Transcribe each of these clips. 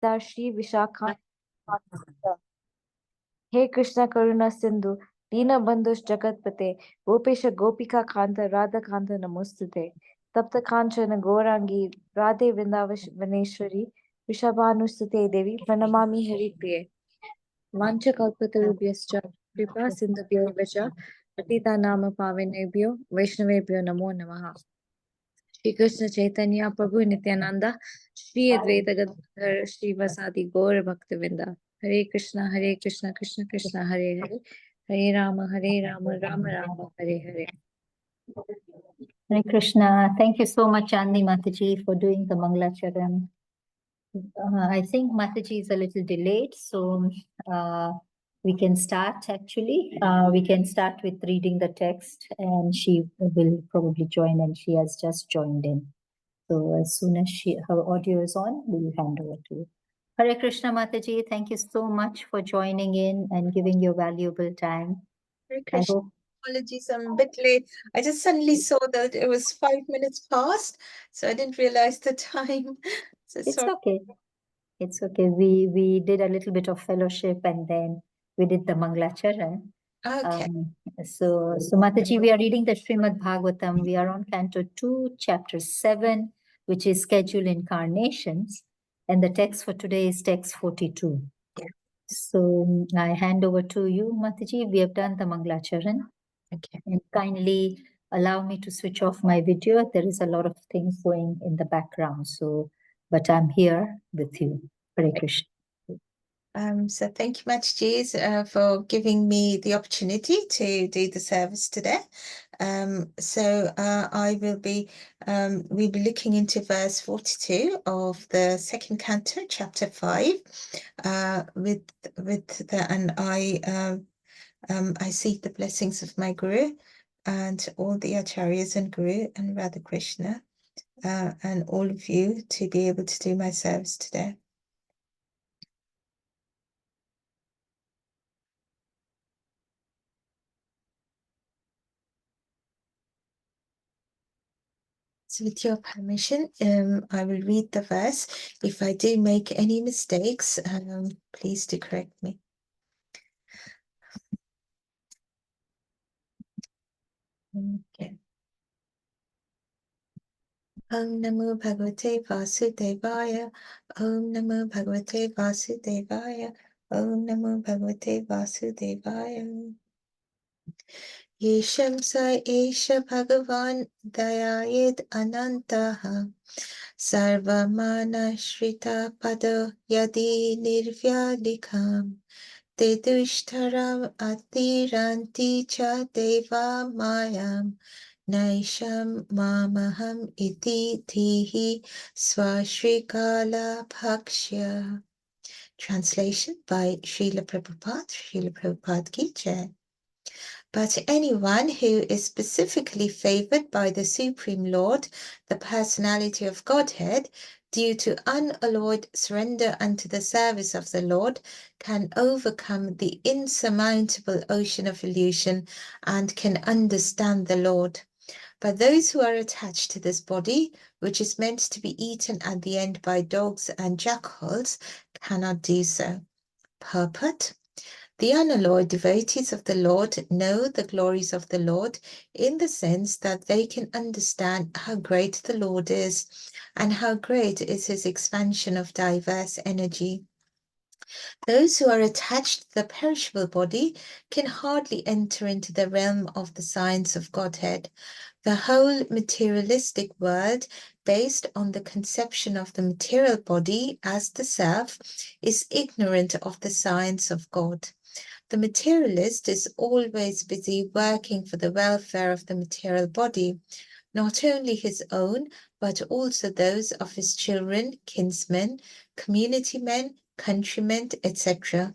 Shri Vishakha. He Krishna Karuna Sindhu, Dina Bandhush Jagatpate, Gopesha Gopika Kanta, Radha Kanta Namostate, Tapta Kanchana Gorangi, Radhe Vaneshwari, Vishabhanustate Devi, Pranamami Haripriye, Mancha Kalpatarubhyascha, Kripa Sindhubhyo Vacha, Atita Nama Pavinebhyo, Vaishnavebhyo Namo Namaha. Shri Krishna Chaitanya Prabhu Nityananda, Shri Advaita Gadadhar, Shri Vasadi Gaur Bhaktivinda. Hare Krishna, Krishna Krishna, Hare Hare, Hare Rama, Rama Rama, Hare Hare. Hare Krishna. Thank you so much, Chandni Mataji, for doing the Mangalacharan. I think Mataji is a little delayed, so we can start actually. We can start with reading the text, and she will probably join, and she has just joined in. So as soon as her audio is on, we'll hand over to you. Hare Krishna Mataji, thank you so much for joining in and giving your valuable time. Hare Krishna. Apologies, I'm a bit late. I just suddenly saw that it was 5 minutes past, so I didn't realize the time. So it's sorry. Okay. It's okay. We did a little bit of fellowship and then we did the Mangalacharan. Okay. So Mataji, we are reading the Srimad Bhagavatam. We are on Canto 2, Chapter 7, which is Scheduled Incarnations. And the text for today is text 42. Yeah. So I hand over to you, Mataji. We have done the Mangalacharan. Okay. And kindly allow me to switch off my video. There is a lot of things going in the background. But I'm here with you. Hare Krishna. So thank you much, Jeez, for giving me the opportunity to do the service today. I will be we'll be looking into verse 42 of the second canto, chapter 5, I seek the blessings of my Guru and all the Acharyas and Guru and Radha Krishna and all of you to be able to do my service today. So with your permission, I will read the verse. If I do make any mistakes, please do correct me. Okay. Om Namo Bhagavate Vasudevaya. Om Namo Bhagavate Vasudevaya. Om Namo Bhagavate Vasudevaya. Yesham sa esha Bhagavan Dayayed Anantaha. Sarvamana Shrita Pada Yadi Nirvyalikam. Te dushtaram atiranti cha deva mayam. Naisham mamaham iti tihi swashrikala bhakshya. Translation by Srila Prabhupada ki jai. But anyone who is specifically favored by the Supreme Lord, the personality of Godhead, due to unalloyed surrender unto the service of the Lord, can overcome the insurmountable ocean of illusion and can understand the Lord. But those who are attached to this body, which is meant to be eaten at the end by dogs and jackals, cannot do so. Purport. The unalloyed devotees of the Lord know the glories of the Lord in the sense that they can understand how great the Lord is and how great is his expansion of diverse energy. Those who are attached to the perishable body can hardly enter into the realm of the science of Godhead. The whole materialistic world, based on the conception of the material body as the self, is ignorant of the science of God. The materialist is always busy working for the welfare of the material body, not only his own, but also those of his children, kinsmen, community men, countrymen, etc.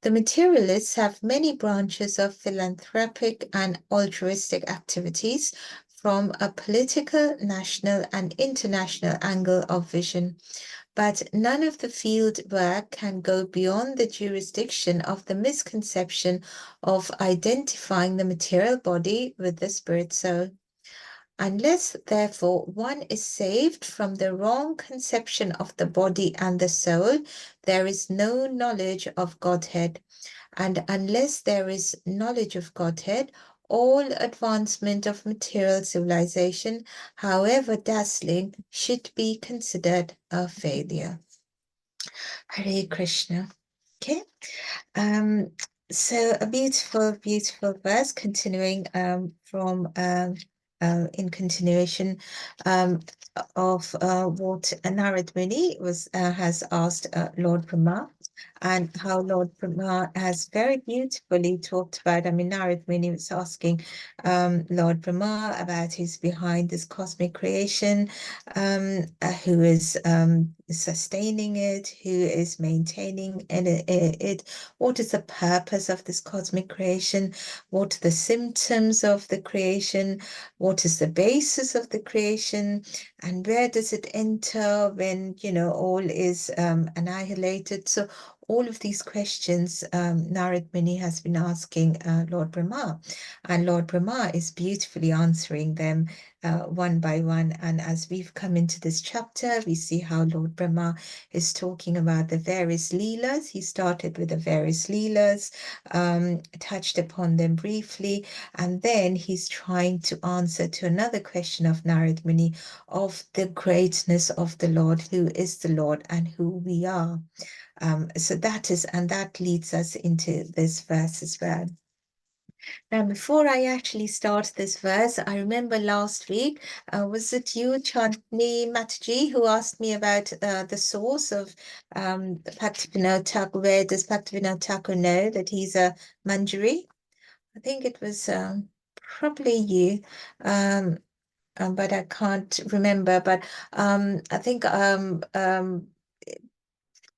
The materialists have many branches of philanthropic and altruistic activities from a political, national, and international angle of vision. But none of the field work can go beyond the jurisdiction of the misconception of identifying the material body with the spirit soul. Unless, therefore, one is saved from the wrong conception of the body and the soul, there is no knowledge of Godhead. And unless there is knowledge of Godhead, all advancement of material civilization, however dazzling, should be considered a failure. Hare Krishna. Okay. So a beautiful, beautiful verse continuing from in continuation of what Narad Muni has asked Lord Brahma, and how Lord Brahma has very beautifully talked about. I mean, Narad Muni was asking Lord Brahma about who's behind this cosmic creation, who is sustaining it, who is maintaining it, what is the purpose of this cosmic creation, what are the symptoms of the creation, what is the basis of the creation, and where does it enter when, you know, all is annihilated. So all of these questions Narad Muni has been asking Lord Brahma, and Lord Brahma is beautifully answering them one by one. And as we've come into this chapter, we see how Lord Brahma is talking about the various leelas. He started with the various leelas, touched upon them briefly, and then he's trying to answer to another question of Narad Muni of the greatness of the Lord, who is the Lord and who we are. So that leads us into this verse as well. Now, before I actually start this verse, I remember last week, was it you, Chandni Mataji, who asked me about the source of Bhaktivinoda Thakur? Where does Bhaktivinoda Thakur know that he's a Manjari? I think it was probably you, but I can't remember. But I think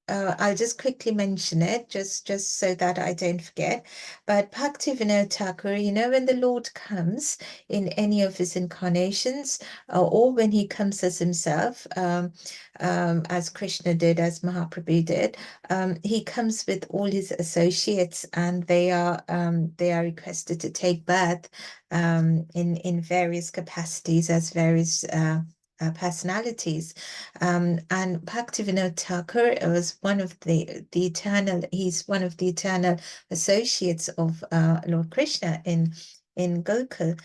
I'll just quickly mention it, just so that I don't forget. But Bhaktivinoda Thakur, you know, when the Lord comes in any of his incarnations, or when he comes as himself, as Krishna did, as Mahaprabhu did, he comes with all his associates, and they are requested to take birth in various capacities as various personalities, and Bhaktivinoda Thakur was one of the eternal. He's one of the eternal associates of Lord Krishna in Gokul,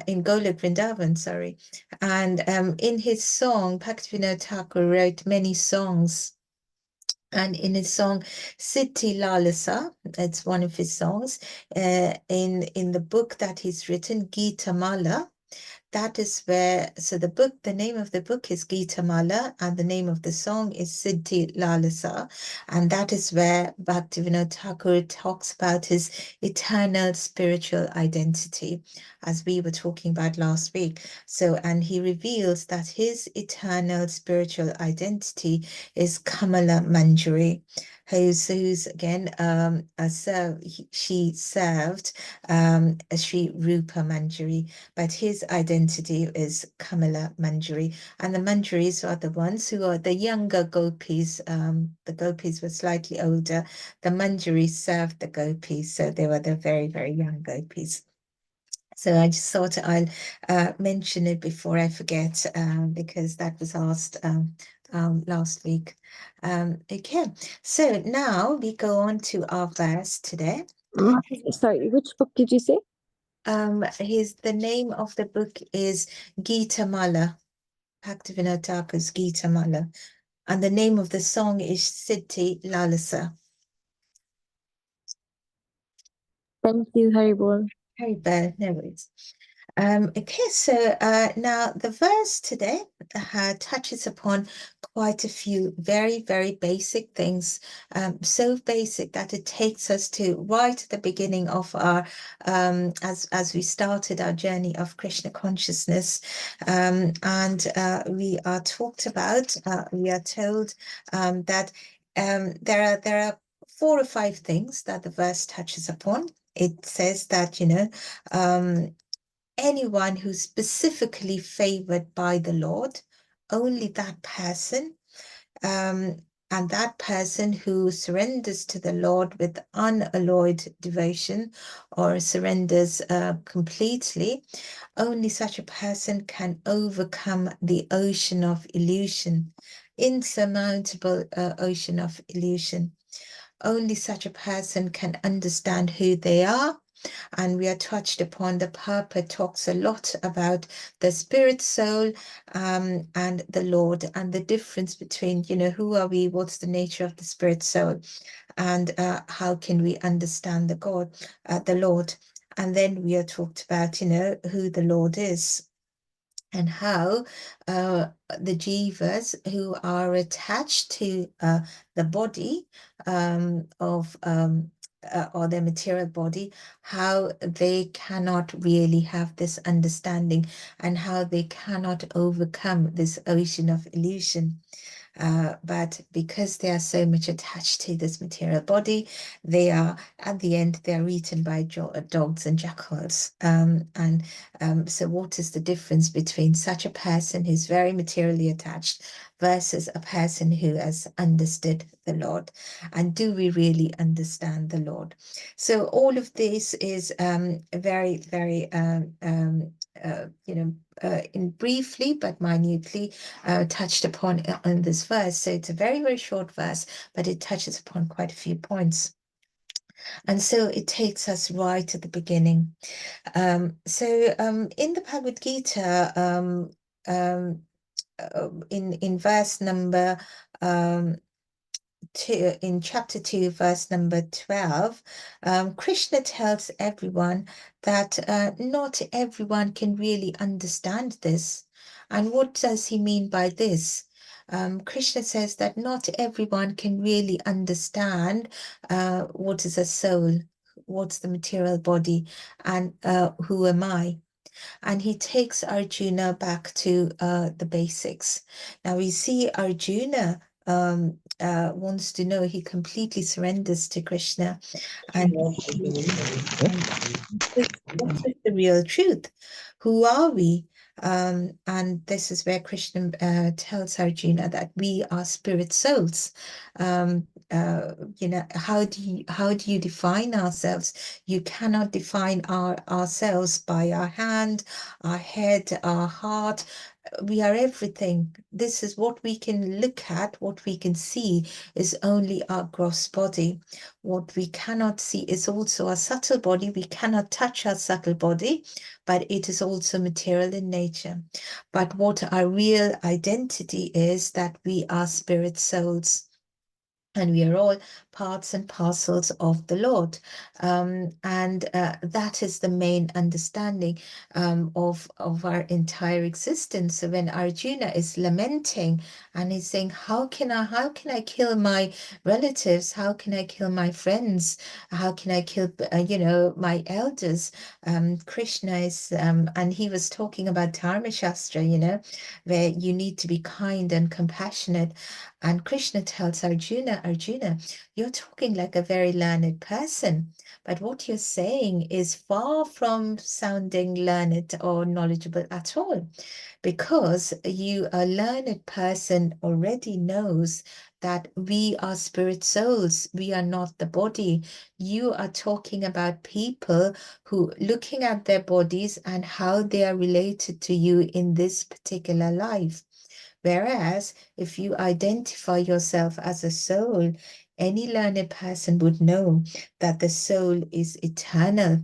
in Golok Vrindavan, sorry. And in his song, Bhaktivinoda Thakur wrote many songs. And in his song Siddhi Lalasa, that's one of his songs, in the book that he's written, Gita Mala, that is where, so the name of the book is Gita Mala, and the name of the song is Siddhi Lalasa. And that is where Bhaktivinoda Thakur talks about his eternal spiritual identity, as we were talking about last week. So, and he reveals that his eternal spiritual identity is Kamala Manjari, who's again, she served Sri Rupa Manjari, but his identity is Kamala Manjari. And the Manjaris are the ones who are the younger gopis. The gopis were slightly older. The Manjaris served the gopis, so they were the very, very young gopis. So I just thought I'll mention it before I forget, because that was asked last week. Okay, so now we go on to our verse today. Sorry, which book did you say? The name of the book is Gita Mala, Bhaktivinoda Thakur's Gita Mala, and the name of the song is Siddhi Lalasa. Thank you, Haribol. Haribol, no worries. Okay, so now the verse today touches upon quite a few very, very basic things, so basic that it takes us to right at the beginning of our, as we started our journey of Krishna consciousness, and we are talked about, we are told that there are 4 or 5 things that the verse touches upon. It says that, you know, anyone who's specifically favored by the Lord, only that person And that person who surrenders to the Lord with unalloyed devotion or surrenders completely, only such a person can overcome the ocean of illusion, insurmountable ocean of illusion. Only such a person can understand who they are. And we are touched upon, the Papa talks a lot about the spirit, soul, and the Lord, and the difference between, who are we, what's the nature of the spirit, soul, and how can we understand the Lord. And then we are talked about, who the Lord is, and how the jivas who are attached to the body or their material body, how they cannot really have this understanding and how they cannot overcome this ocean of illusion. But because they are so much attached to this material body, they are, at the end, they are eaten by dogs and jackals. So what is the difference between such a person who's very materially attached versus a person who has understood the Lord? And do we really understand the Lord? So all of this is very, very, in briefly but minutely touched upon in this verse. So it's a very, very short verse, but it touches upon quite a few points. And so it takes us right at the beginning. In the Bhagavad Gita, in verse number in chapter 2, verse number 12, Krishna tells everyone that not everyone can really understand this. And what does he mean by this? Krishna says that not everyone can really understand what is a soul, what's the material body, and who am I? And he takes Arjuna back to the basics. Now we see Arjuna wants to know, he completely surrenders to Krishna, and what is the real truth? Who are we? And this is where Krishna tells Arjuna that we are spirit souls. How do you define ourselves? You cannot define ourselves by our hand, our head, our heart. We are everything. This is what we can look at, what we can see is only our gross body. What we cannot see is also our subtle body. We cannot touch our subtle body, but it is also material in nature. But what our real identity is, that we are spirit souls. And we are all parts and parcels of the Lord. That is the main understanding of our entire existence. So when Arjuna is lamenting and he's saying, how can I kill my relatives? How can I kill my friends? How can I kill, my elders? Krishna is, and he was talking about Dharma Shastra, where you need to be kind and compassionate. And Krishna tells Arjuna, you're talking like a very learned person, but what you're saying is far from sounding learned or knowledgeable at all, because a learned person already knows that we are spirit souls. We are not the body. You are talking about people who, looking at their bodies and how they are related to you in this particular life. Whereas if you identify yourself as a soul, any learned person would know that the soul is eternal.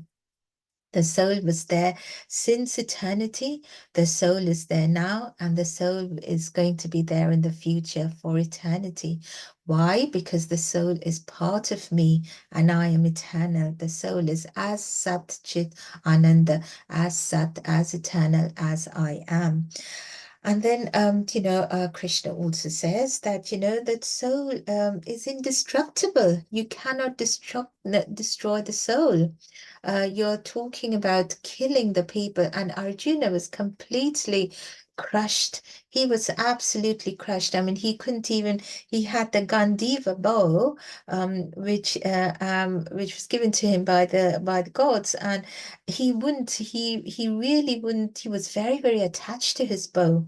The soul was there since eternity. The soul is there now, and the soul is going to be there in the future for eternity. Why? Because the soul is part of me and I am eternal. The soul is as Sat Chit Ananda, as Sat, as eternal as I am. And then, Krishna also says that, that soul is indestructible. You cannot destroy the soul. You're talking about killing the people. And Arjuna was completely crushed. He was absolutely crushed. I mean, he couldn't even, he had the Gandiva bow, which was given to him by the gods, and he really wouldn't, he was very, very attached to his bow.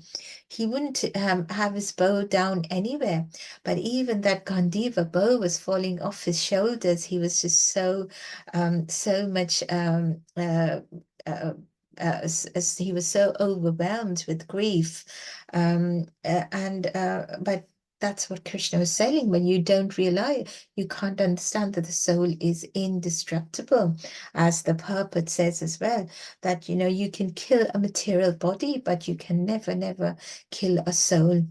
He wouldn't have his bow down anywhere. But even that Gandiva bow was falling off his shoulders. He was just so much as he was so overwhelmed with grief, but that's what Krishna was saying. When you don't realize, you can't understand that the soul is indestructible, as the purport says as well, that you can kill a material body, but you can never kill a soul.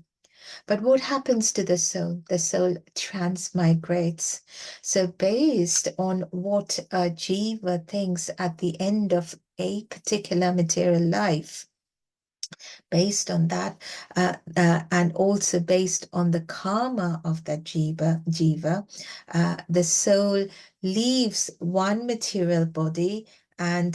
But what happens to the soul? The soul transmigrates. So based on what a jiva thinks at the end of a particular material life, based on that, and also based on the karma of that jiva, the soul leaves one material body and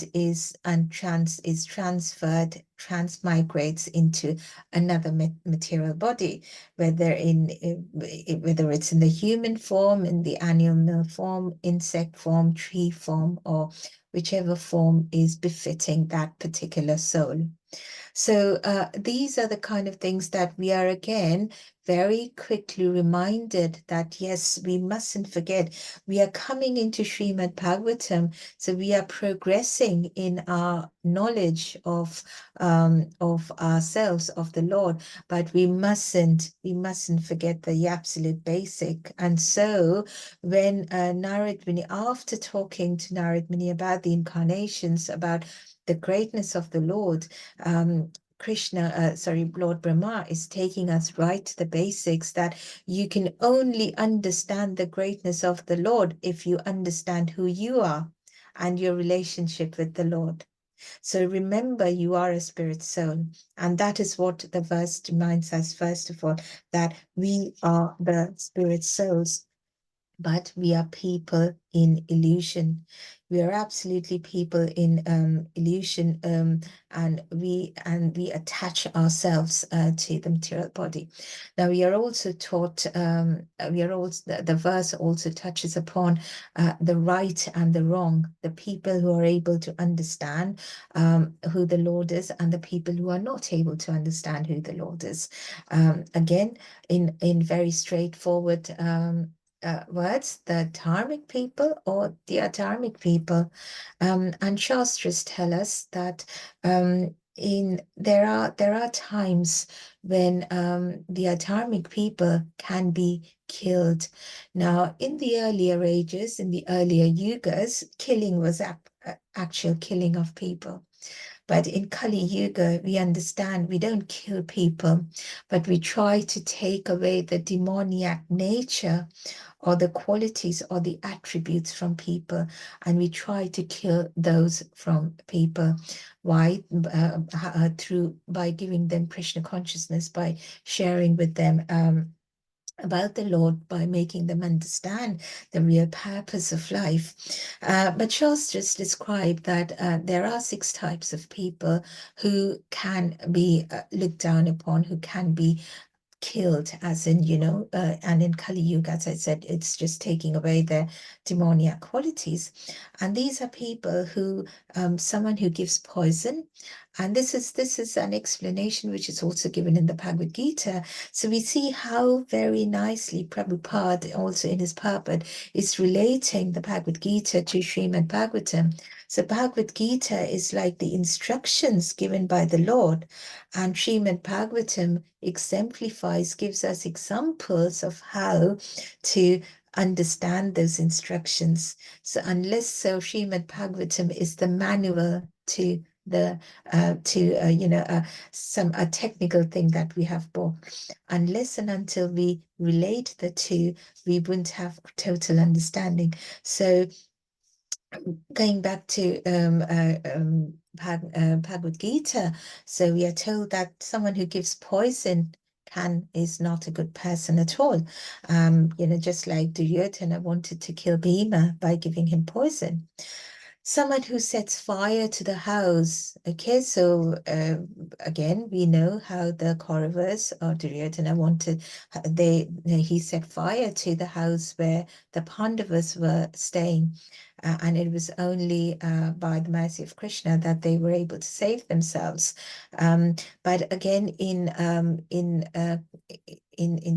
transmigrates into another material body, whether it's in the human form, in the animal form, insect form, tree form, or whichever form is befitting that particular soul. So these are the kind of things that we are, again, very quickly reminded that, yes, we mustn't forget. We are coming into Srimad Bhagavatam, so we are progressing in our knowledge of ourselves, of the Lord, but we mustn't forget the absolute basic. And so when Narad Muni, after talking to Narad Muni about the incarnations, about the greatness of the Lord, Lord Brahma is taking us right to the basics, that you can only understand the greatness of the Lord if you understand who you are and your relationship with the Lord. So remember, you are a spirit soul, and that is what the verse reminds us, first of all, that we are the spirit souls, but we are people in illusion. We are absolutely people in illusion, and we attach ourselves to the material body. Now we are also taught. The verse also touches upon the right and the wrong. The people who are able to understand who the Lord is, and the people who are not able to understand who the Lord is. Again, in very straightforward words, the dharmic people or the adharmic people, and Shastras tell us that there are times when the adharmic people can be killed. Now, in the earlier ages, in the earlier yugas, killing was actual killing of people. But in Kali Yuga, we understand we don't kill people, but we try to take away the demoniac nature or the qualities or the attributes from people, and we try to kill those from people. Why? By giving them Krishna consciousness, by sharing with them about the Lord, by making them understand the real purpose of life. But Shastras describe that there are 6 types of people who can be looked down upon, who can be killed, as in, and in Kali Yuga, as I said, it's just taking away their demoniac qualities. And these are people who, someone who gives poison, and this is an explanation which is also given in the Bhagavad Gita. So we see how very nicely Prabhupada, also in his purport, is relating the Bhagavad Gita to Srimad Bhagavatam. So Bhagavad Gita is like the instructions given by the Lord, and Srimad Bhagavatam exemplifies, gives us examples of how to understand those instructions. So Srimad Bhagavatam is the manual to the a technical thing that we have both. Unless and until we relate the two, we wouldn't have total understanding. So going back to Bhagavad Gita, so we are told that someone who gives poison is not a good person at all. Just like Duryodhana wanted to kill Bhima by giving him poison. Someone who sets fire to the house. Okay, so again, we know how the Kauravas or Duryodhana wanted, he set fire to the house where the Pandavas were staying. And it was only by the mercy of Krishna that they were able to save themselves. But again, in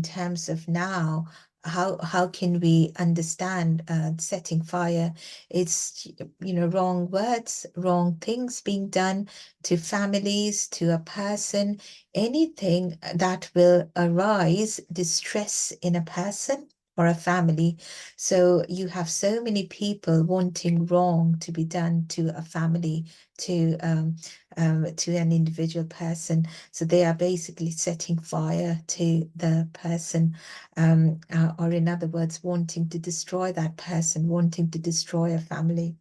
terms of now, how can we understand setting fire? It's, you know, wrong words, wrong things being done to families, to a person, anything that will arise distress in a person or a family. So you have so many people wanting wrong to be done to a family, to an individual person. So they are basically setting fire to the person, or in other words, wanting to destroy that person, wanting to destroy a family.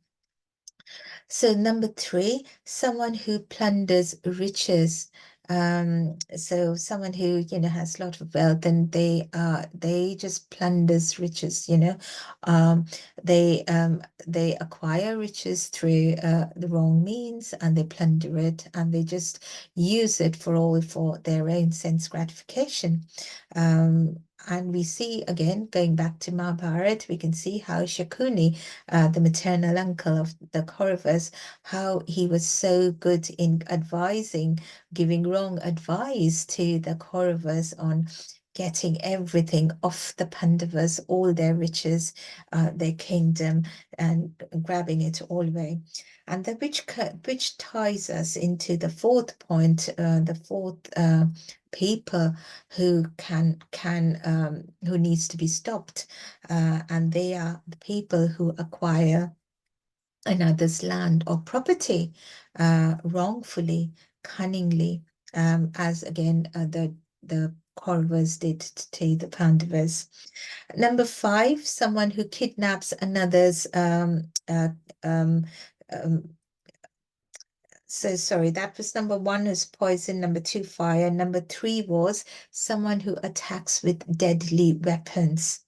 So number 3, someone who plunders riches. So someone who, you know, has a lot of wealth, and they just plunders riches, you know. They acquire riches through the wrong means, and they plunder it, and they just use it for their own sense gratification. And we see, again, going back to Mahabharata, we can see how Shakuni, the maternal uncle of the Kauravas, how he was so good in advising, giving wrong advice to the Kauravas on getting everything off the Pandavas, all their riches, their kingdom, and grabbing it all away. And which ties us into the 4th point, the 4th people who who needs to be stopped, and they are the people who acquire another's land or property wrongfully, cunningly, as again the Kauravas did to the Pandavas. Number 5, someone who kidnaps another's so sorry, that was number 1 was poison, number 2 fire, number 3 was someone who attacks with deadly weapons.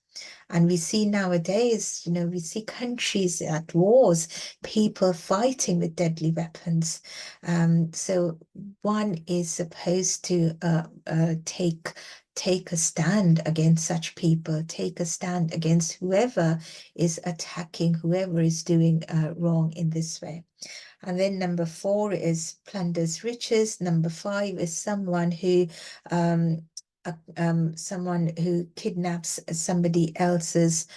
And we see nowadays, you know, we see countries at wars, people fighting with deadly weapons. So one is supposed to take a stand against such people, take a stand against whoever is attacking, whoever is doing wrong in this way. And then number 4 is plunders riches. Number 5 is someone who kidnaps somebody else's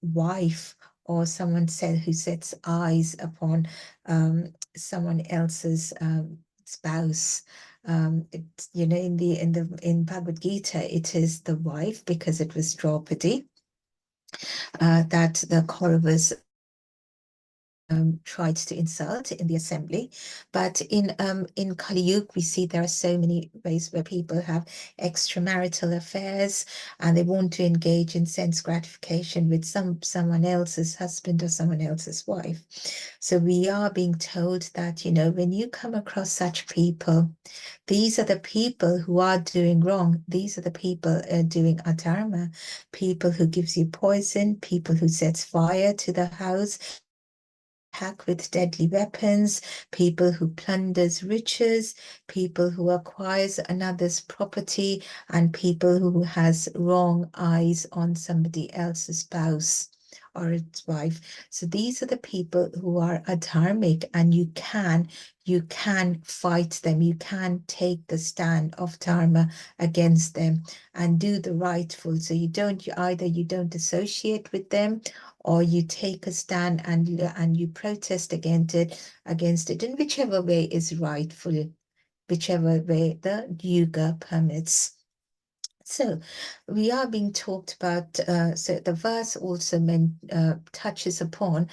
wife, or someone who sets eyes upon someone else's spouse. It's, you know, in Bhagavad Gita, it is the wife, because it was Draupadi that the Kauravas tried to insult in the assembly. But in Kali Yuga, we see there are so many ways where people have extramarital affairs, and they want to engage in sense gratification with someone else's husband or someone else's wife. So we are being told that, you know, when you come across such people, these are the people who are doing wrong. These are the people doing adharma, people who gives you poison, people who sets fire to the house, attack with deadly weapons, people who plunders riches, people who acquires another's property, and people who has wrong eyes on somebody else's spouse or its wife. So these are the people who are adharmic, and you can fight them. You can take the stand of dharma against them and do the rightful. So you don't associate with them, or you take a stand and you protest against it in whichever way is rightful, whichever way the yuga permits. So we are being talked about, so the verse also touches upon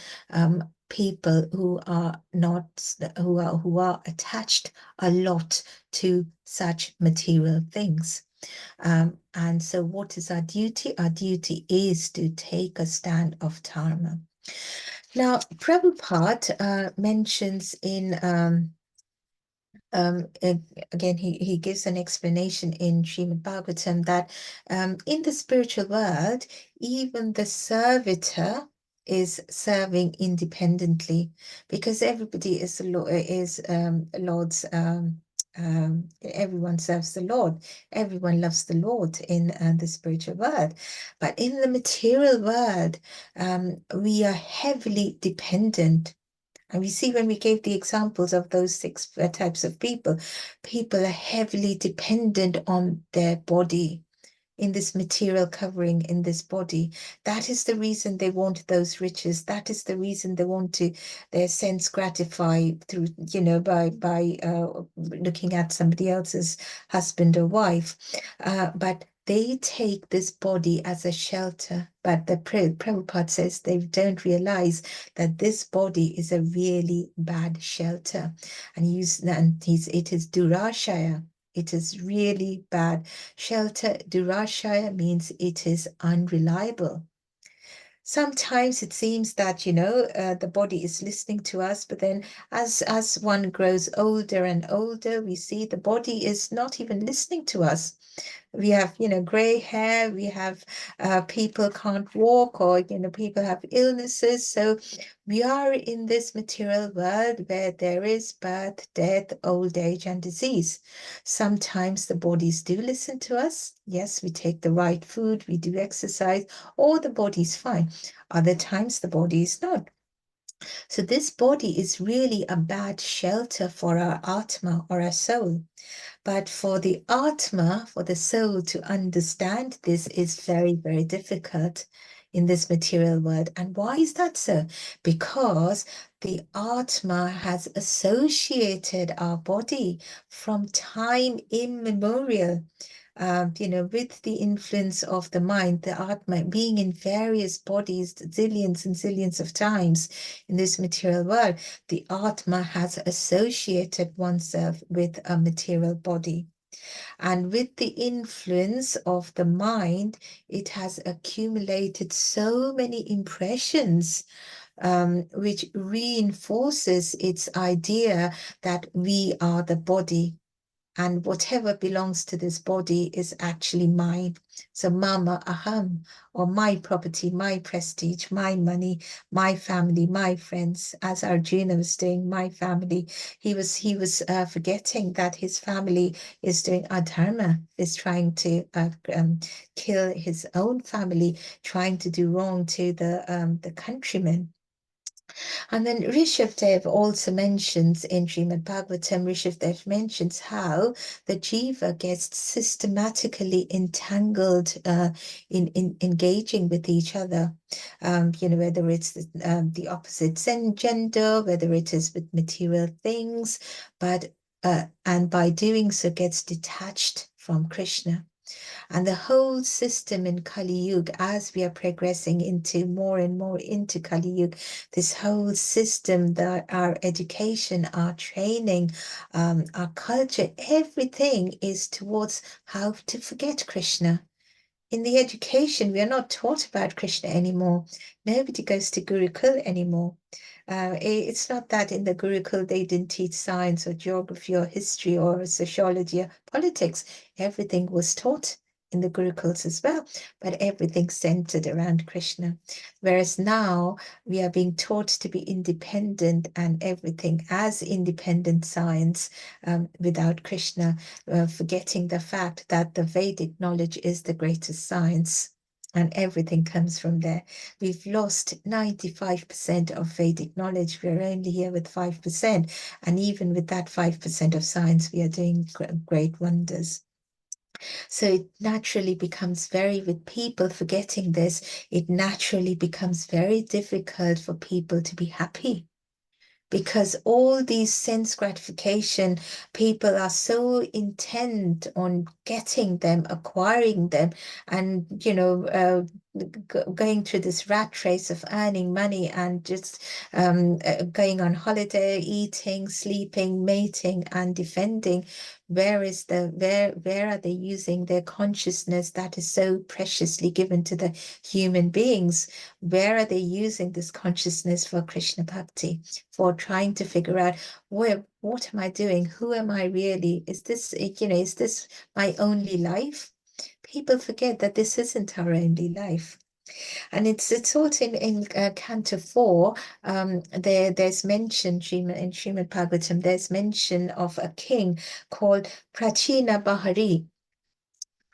people who are attached a lot to such material things. And so what is our duty? Our duty is to take a stand of dharma. Now, Prabhupada mentions in again, he gives an explanation in Srimad Bhagavatam that in the spiritual world, even the servitor is serving independently, because everybody is Lord's. Everyone serves the Lord. Everyone loves the Lord in the spiritual world, but in the material world, we are heavily dependent. And we see when we gave the examples of those 6 types of people, people are heavily dependent on their body, in this material covering, in this body. That is the reason they want those riches. That is the reason they want to their sense gratified through, by looking at somebody else's husband or wife. But they take this body as a shelter. But the Prabhupada says they don't realize that this body is a really bad shelter. And it is Durashaya. It is really bad shelter. Durashaya means it is unreliable. Sometimes it seems that, the body is listening to us, but then as one grows older and older, we see the body is not even listening to us. We have, gray hair, we have people can't walk, or, people have illnesses. So we are in this material world where there is birth, death, old age, and disease. Sometimes the bodies do listen to us. Yes, we take the right food, we do exercise, or the body's fine. Other times the body is not. So this body is really a bad shelter for our Atma, or our soul. But for the Atma, for the soul to understand this is very, very difficult in this material world. And why is that so? Because the Atma has associated our body from time immemorial. With the influence of the mind, the Atma being in various bodies, zillions and zillions of times in this material world, the Atma has associated oneself with a material body. And with the influence of the mind, it has accumulated so many impressions, which reinforces its idea that we are the body. And whatever belongs to this body is actually mine. So mama aham, or my property, my prestige, my money, my family, my friends. As Arjuna was doing, my family, he was forgetting that his family is doing adharma, is trying to kill his own family, trying to do wrong to the countrymen. And then Rishabdev also mentions in Srimad Bhagavatam, Rishabdev mentions how the jiva gets systematically entangled in engaging with each other. Whether it's the opposite gender, whether it is with material things, and by doing so gets detached from Krishna. And the whole system in Kali Yuga, as we are progressing into more and more into Kali Yuga, this whole system, our education, our training, our culture, everything is towards how to forget Krishna. In the education, we are not taught about Krishna anymore. Nobody goes to Gurukul anymore. It's not that in the Gurukul they didn't teach science or geography or history or sociology or politics. Everything was taught in the Gurukuls as well, but everything centered around Krishna. Whereas now we are being taught to be independent and everything as independent science without Krishna, forgetting the fact that the Vedic knowledge is the greatest science. And everything comes from there. We've lost 95% of Vedic knowledge. We're only here with 5%. And even with that 5% of science, we are doing great wonders. So it naturally becomes with people forgetting this, it naturally becomes very difficult for people to be happy. Because all these sense gratification, people are so intent on getting them, acquiring them, and, going through this rat race of earning money and just going on holiday, eating, sleeping, mating, and defending. Where are they using their consciousness that is so preciously given to the human beings? Where are they using this consciousness for Krishna Bhakti, for trying to figure out what am I doing? Who am I really? Is this, is this my only life? People forget that this isn't our only life. And it's also in Canto 4, there's mention, in Srimad Bhagavatam, there's mention of a king called Prachina Bahari.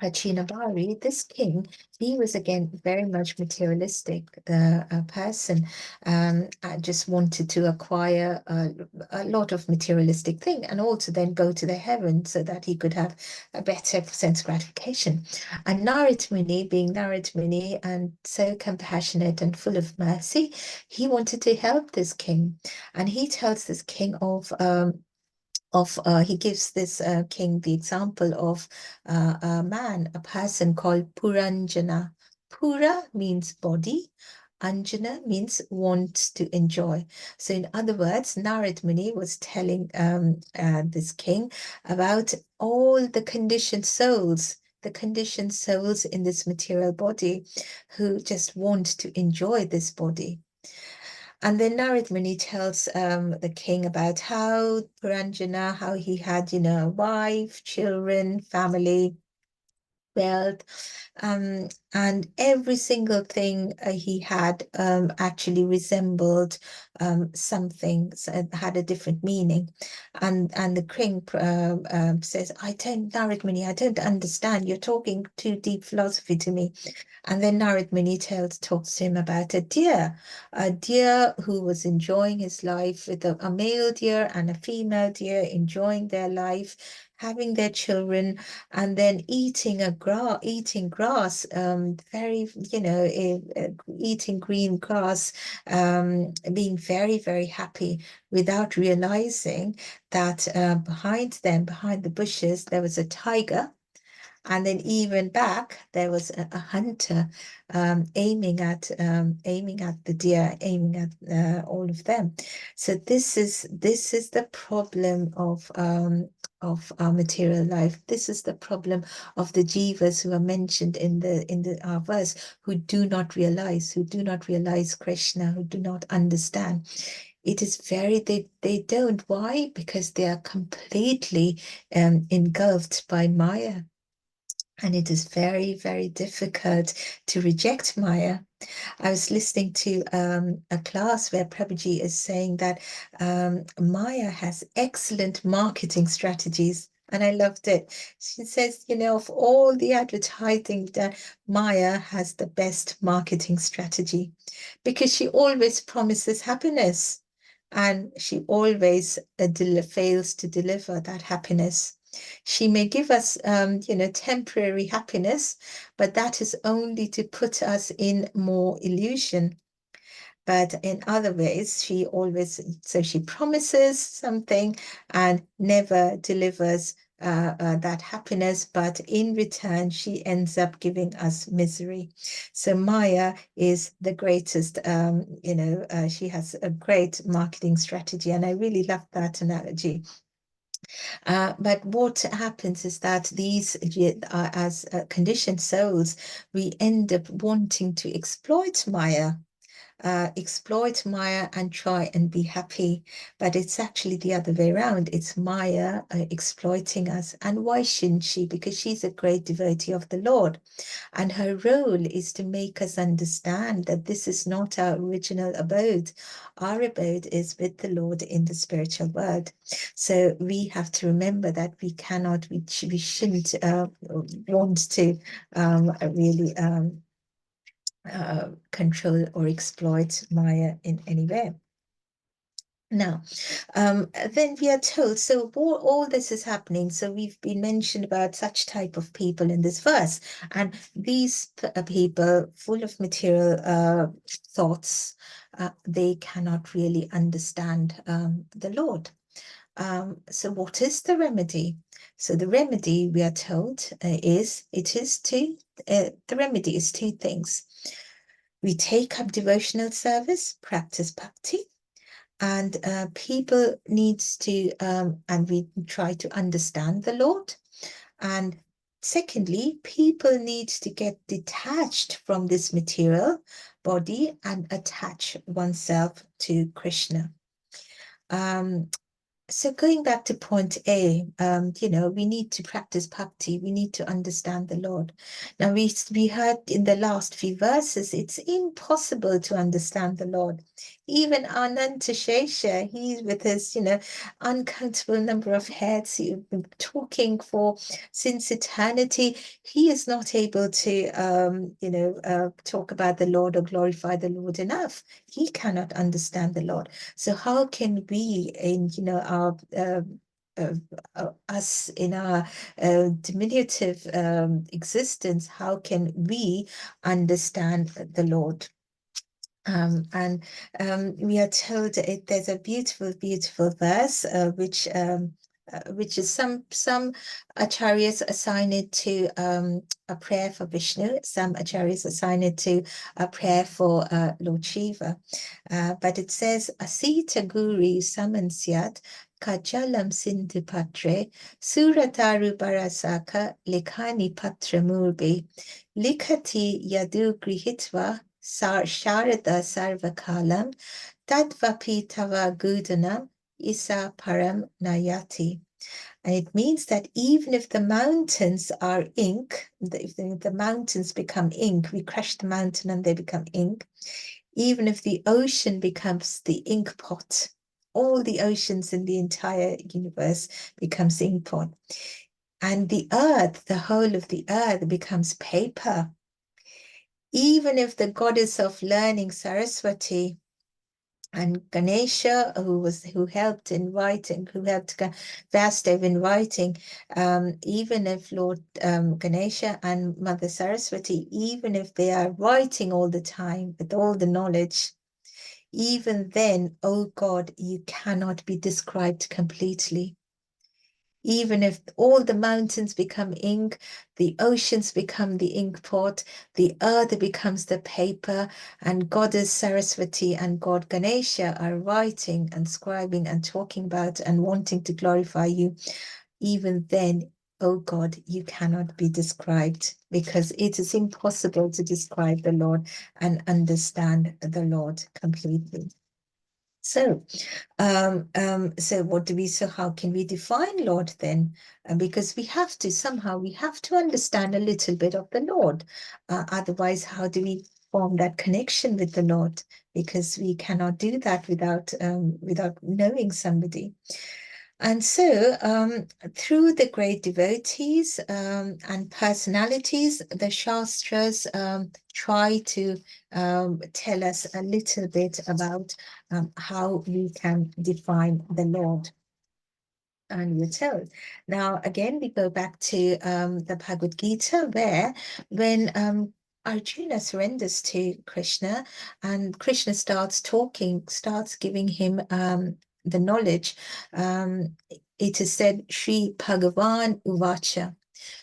Prachina Bahari, this king, he was again very much materialistic a person, just wanted to acquire a lot of materialistic thing and also then go to the heaven so that he could have a better sense gratification. And Narad Muni, being Narad Muni and so compassionate and full of mercy, he wanted to help this king. And he tells this king he gives this king the example of a person called Puranjana. Pura means body, Anjana means wants to enjoy. So in other words, Narad Muni was telling this king about all the conditioned souls in this material body who just want to enjoy this body. And then Narad Muni tells the king about how Puranjana, how he had, a wife, children, family, wealth, and every single thing he had actually resembled something, so had a different meaning. And the king says, Narad Muni, I don't understand. You're talking too deep philosophy to me. And then Narad Muni talks to him about a deer who was enjoying his life with a male deer and a female deer, enjoying their life, having their children, and then eating grass, very, eating green grass, being very, very happy, without realizing that behind the bushes, there was a tiger. And then even back, there was a hunter aiming at the deer, aiming at all of them. So this is the problem of our material life. This is the problem of the jivas who are mentioned in our verse, who do not realize Krishna, who do not understand. It is they don't. Why? Because they are completely engulfed by Maya. And it is very, very difficult to reject Maya. I was listening to a class where Prabhuji is saying that Maya has excellent marketing strategies. And I loved it. She says, of all the advertising, that Maya has the best marketing strategy, because she always promises happiness and she always fails to deliver that happiness. She may give us, temporary happiness, but that is only to put us in more illusion. But in other ways, she promises something and never delivers that happiness, but in return, she ends up giving us misery. So Maya is the greatest, she has a great marketing strategy, and I really love that analogy. But what happens is that these, as conditioned souls, we end up wanting to exploit Maya and try and be happy. But it's actually the other way around. It's Maya exploiting us. And why shouldn't she? Because she's a great devotee of the Lord. And her role is to make us understand that this is not our original abode. Our abode is with the Lord in the spiritual world. So we have to remember that we shouldn't want to really control or exploit Maya in any way. Now, then we are told, so all this is happening. So we've been mentioned about such type of people in this verse, and these people full of material thoughts, they cannot really understand the Lord. So what is the remedy? So the remedy, we are told, the remedy is two things. We take up devotional service, practice bhakti, and people needs to, and we try to understand the Lord. And secondly, people need to get detached from this material body and attach oneself to Krishna. So going back to point A, we need to practice bhakti. We need to understand the Lord. Now we heard in the last few verses, it's impossible to understand the Lord. Even Ananta Shesha, he's with his, uncountable number of heads, he's been talking since eternity. He is not able to, talk about the Lord or glorify the Lord enough. He cannot understand the Lord. So how can we, in us in our diminutive existence, how can we understand the Lord? And we are told there's a beautiful, beautiful verse which is some acharyas assign it to a prayer for Vishnu, some acharyas assign it to a prayer for Lord Shiva. But it says, Asita Guri Samansyat Kajalam Sindhu Patre Surataru Barasaka Likhani Patra Murbi Likhati Yadu Grihitva Sharada Sarvakalam Tadvapi Tava Gudanam Isa Param Nayati. And it means that even if the mountains are ink, if the mountains become ink, we crush the mountain and they become ink, even if the ocean becomes the ink pot, all the oceans in the entire universe becomes ink pot. And the earth, the whole of the earth becomes paper. Even if the goddess of learning, Saraswati, and Ganesha, who helped in writing, who helped Vasudev in writing, even if Lord Ganesha and Mother Saraswati, even if they are writing all the time with all the knowledge, even then, oh God, you cannot be described completely. Even if all the mountains become ink, the oceans become the ink pot, the earth becomes the paper, and Goddess Saraswati and God Ganesha are writing and scribing and talking about and wanting to glorify you, even then, oh God, you cannot be described, because it is impossible to describe the Lord and understand the Lord completely. So, so how can we define Lord then? Because we have to understand a little bit of the Lord. Otherwise, how do we form that connection with the Lord? Because we cannot do that without knowing somebody. And so, through the great devotees and personalities, the Shastras try to tell us a little bit about how we can define the Lord. And we're told. Now, again, we go back to the Bhagavad Gita, where when Arjuna surrenders to Krishna, and Krishna starts giving him the knowledge. It is said, Sri Bhagavan Uvacha.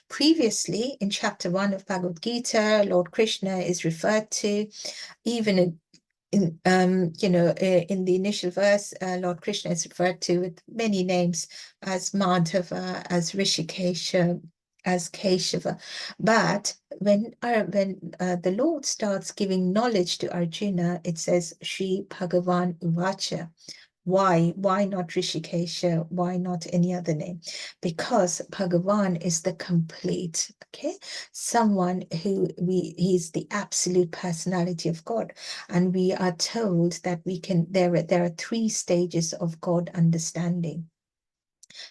Previously, in chapter 1 of Bhagavad Gita, Lord Krishna is referred to, even in the initial verse, Lord Krishna is referred to with many names, as Madhava, as Rishikesha, as Keshava. But when the Lord starts giving knowledge to Arjuna, it says Sri Bhagavan Uvacha. Why not Rishikesha? Why not any other name? Because Bhagavan is the complete, someone he's the absolute personality of God. And we are told that there are 3 stages of God understanding.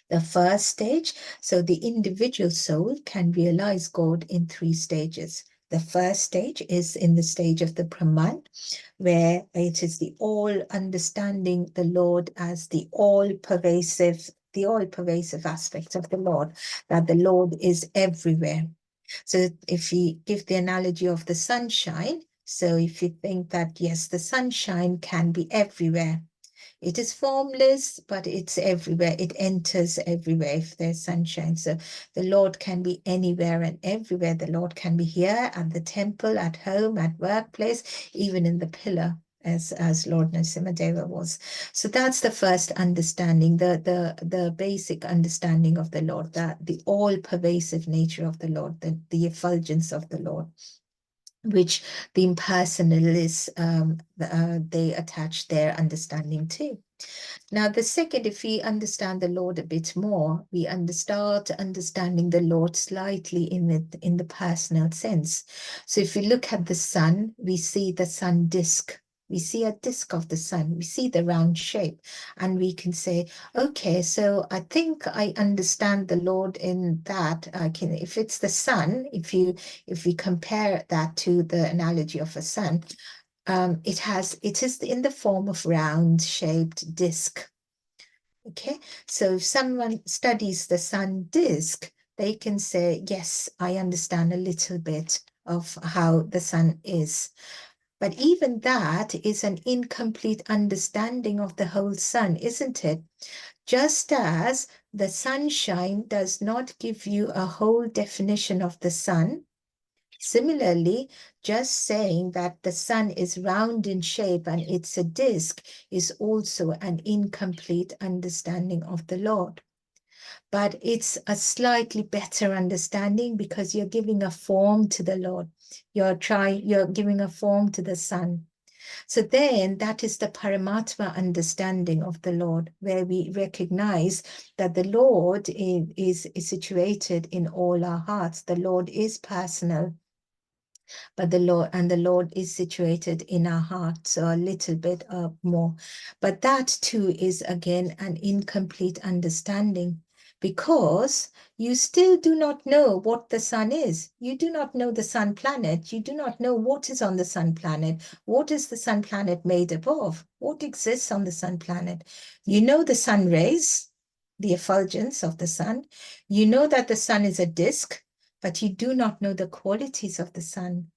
The first stage, so the individual soul can realize God in 3 stages. The first stage is in the stage of the Brahman, where it is the all understanding the Lord as the all-pervasive aspect of the Lord, that the Lord is everywhere. So if we give the analogy of the sunshine, so if you think that, yes, the sunshine can be everywhere. It is formless, but it's everywhere. It enters everywhere if there's sunshine. So the Lord can be anywhere and everywhere. The Lord can be here at the temple, at home, at workplace, even in the pillar, as Lord Narasimhadeva was. So that's the first understanding, the basic understanding of the Lord, that the all-pervasive nature of the Lord, the effulgence of the Lord. which the impersonalists, they attach their understanding to. Now, the second, if we understand the Lord a bit more, we start understanding the Lord slightly in the personal sense. So if we look at the sun, we see the sun disk. We see a disk of the sun. We see the round shape, and we can say, okay, so I think I understand the Lord in that. If it's the sun, if we compare that to the analogy of a sun, it is in the form of round shaped disk. Okay, so if someone studies the sun disk, they can say, yes, I understand a little bit of how the sun is. But even that is an incomplete understanding of the whole sun, isn't it? Just as the sunshine does not give you a whole definition of the sun, similarly, just saying that the sun is round in shape and it's a disk is also an incomplete understanding of the Lord. But it's a slightly better understanding because you're giving a form to the Lord. You're giving a form to the sun. So then that is the Paramatma understanding of the Lord, where we recognize that the Lord is situated in all our hearts. The Lord is personal, but the Lord is situated in our hearts, so a little bit more. But that too is again an incomplete understanding, because you still do not know what the sun is. You do not know the sun planet. You do not know what is on the sun planet. What is the sun planet made up of? What exists on the sun planet? You know the sun rays, the effulgence of the sun. You know that the sun is a disk, but you do not know the qualities of the sun.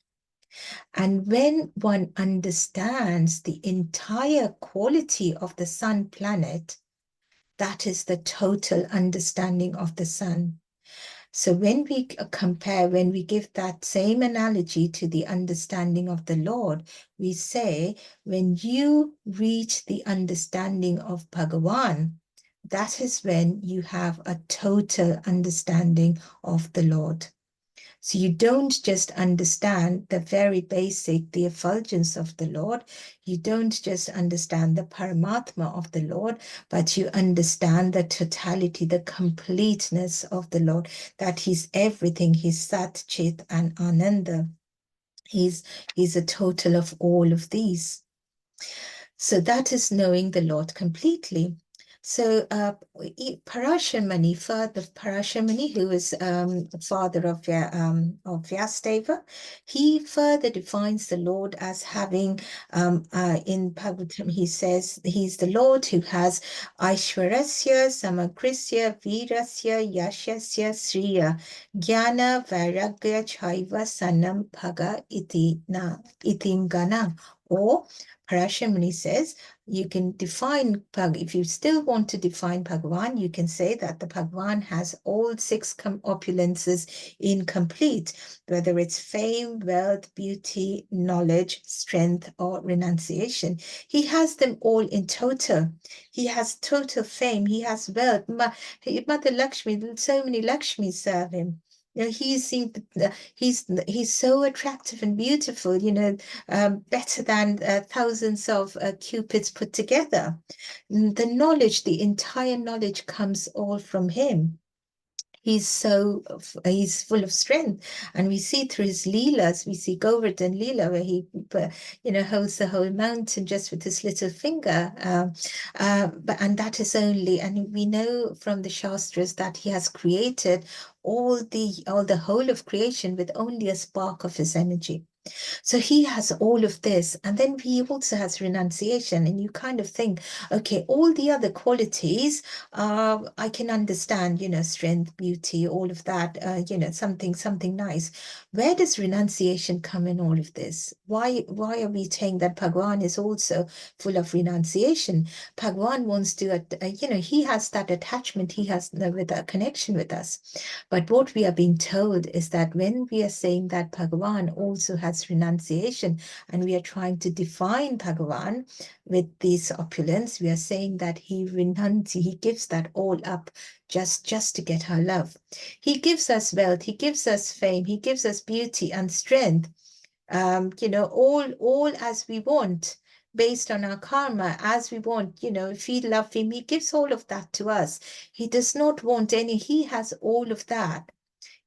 And when one understands the entire quality of the sun planet, that is the total understanding of the sun. So when we compare, when we give that same analogy to the understanding of the Lord, we say, when you reach the understanding of Bhagavan, that is when you have a total understanding of the Lord. So you don't just understand the very basic, the effulgence of the Lord. You don't just understand the Paramatma of the Lord, but you understand the totality, the completeness of the Lord, that he's everything. He's Sat, Chit, and Ananda. He's a total of all of these. So that is knowing the Lord completely. So Parashamani, who is the father of Vyasdeva, he further defines the Lord as having, in Bhagavatam, he says, he's the Lord who has Aishwarasya, Samagrisya, Virasya, Yashasya, Sriya, Jnana, Vairagya, Chaiva, Sanam, Bhaga, Itim Gana. Or Parashamani says, you can define, if you still want to define Bhagavan, you can say that the Bhagavan has all six opulences incomplete, whether it's fame, wealth, beauty, knowledge, strength, or renunciation. He has them all in total. He has total fame. He has wealth. Mother Lakshmi, so many Lakshmis serve him. You know, he's so attractive and beautiful, you know, better than thousands of cupids put together. The knowledge, the entire knowledge comes all from him. He's full of strength, and we see through his leelas, we see Govardhan Leela, where he, you know, holds the whole mountain just with his little finger. And that is only, and we know from the Shastras that he has created all the whole of creation with only a spark of his energy. So he has all of this, and then he also has renunciation, and you kind of think, okay, all the other qualities, I can understand, you know, strength, beauty, all of that, you know, something nice. Where does renunciation come in all of this? Why are we saying that Bhagwan is also full of renunciation? Bhagwan wants to, you know, he has that attachment, he has with a connection with us. But what we are being told is that when we are saying that Bhagavan also has renunciation, and we are trying to define Bhagavan with this opulence, we are saying that he gives that all up just to get our love. He gives us wealth, he gives us fame, he gives us beauty and strength, all as we want, based on our karma, as we want. If we love him, he gives all of that to us. He does not want any, he has all of that.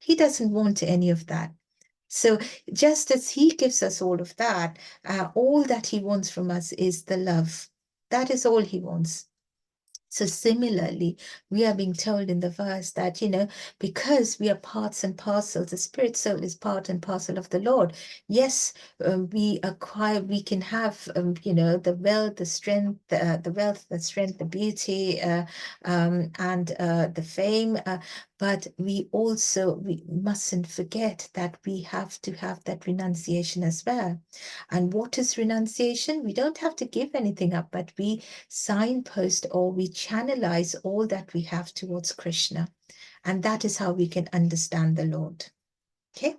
He doesn't want any of that. So just as he gives us all of that, all that he wants from us is the love. That is all he wants. So similarly, we are being told in the verse that, because we are parts and parcels, the spirit soul is part and parcel of the Lord. Yes, we can have, the wealth, the strength, the beauty, and the fame. But we mustn't forget that we have to have that renunciation as well. And what is renunciation? We don't have to give anything up, but we signpost, or we channelize all that we have towards Krishna. And that is how we can understand the Lord. Okay?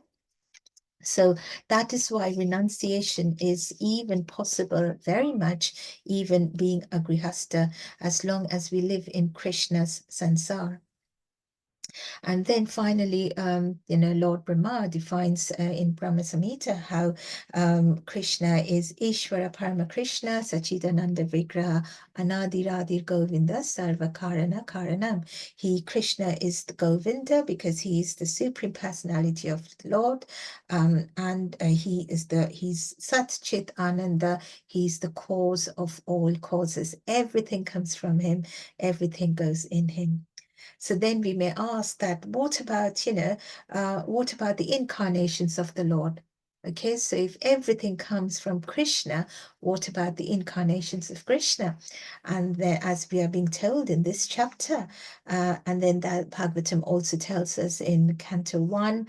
So that is why renunciation is even possible, very much, even being a grihasta, as long as we live in Krishna's sansar. And then finally, Lord Brahma defines in Brahma Samhita how Krishna is Ishvara Parama Krishna, Sachidananda Vigraha, Anadiradir Govinda, Sarva Karana Karanam. Krishna is the Govinda because he is the Supreme Personality of the Lord, and he's Sat Chit Ananda, he's the cause of all causes. Everything comes from him, everything goes in him. So then we may ask that, what about the incarnations of the Lord? Okay, so if everything comes from Krishna, what about the incarnations of Krishna? And then, as we are being told in this chapter, and then that Bhagavatam also tells us in Canto 1,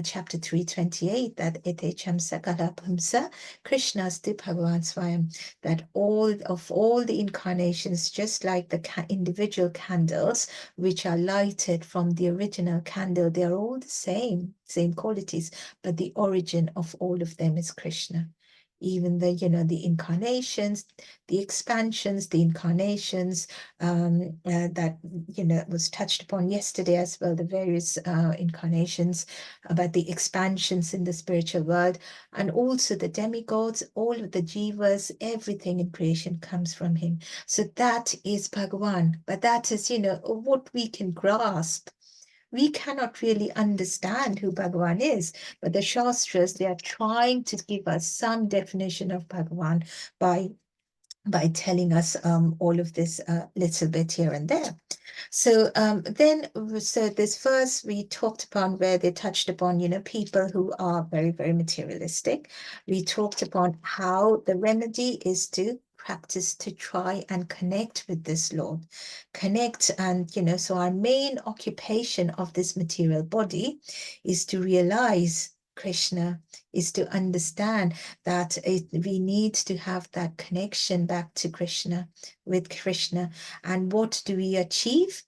chapter 328, that Etecham Sakala Pumsa Krishnastu Bhagavan Swayam, that all the incarnations, just like the individual candles which are lighted from the original candle, they are all the same qualities, but the origin of all of them is Krishna. Even the incarnations, the expansions, the incarnations that was touched upon yesterday as well, the various incarnations, about the expansions in the spiritual world, and also the demigods, all of the jivas, everything in creation comes from him. So that is Bhagavan, but that is what we can grasp. We cannot really understand who Bhagavan is, but the Shastras, they are trying to give us some definition of Bhagavan by telling us all of this little bit here and there. So so this verse we talked upon, where they touched upon, people who are very, very materialistic. We talked upon how the remedy is to practice to try and connect with this Lord. Connect, and so our main occupation of this material body is to realize Krishna, is to understand that we need to have that connection back to Krishna, with Krishna. And what do we achieve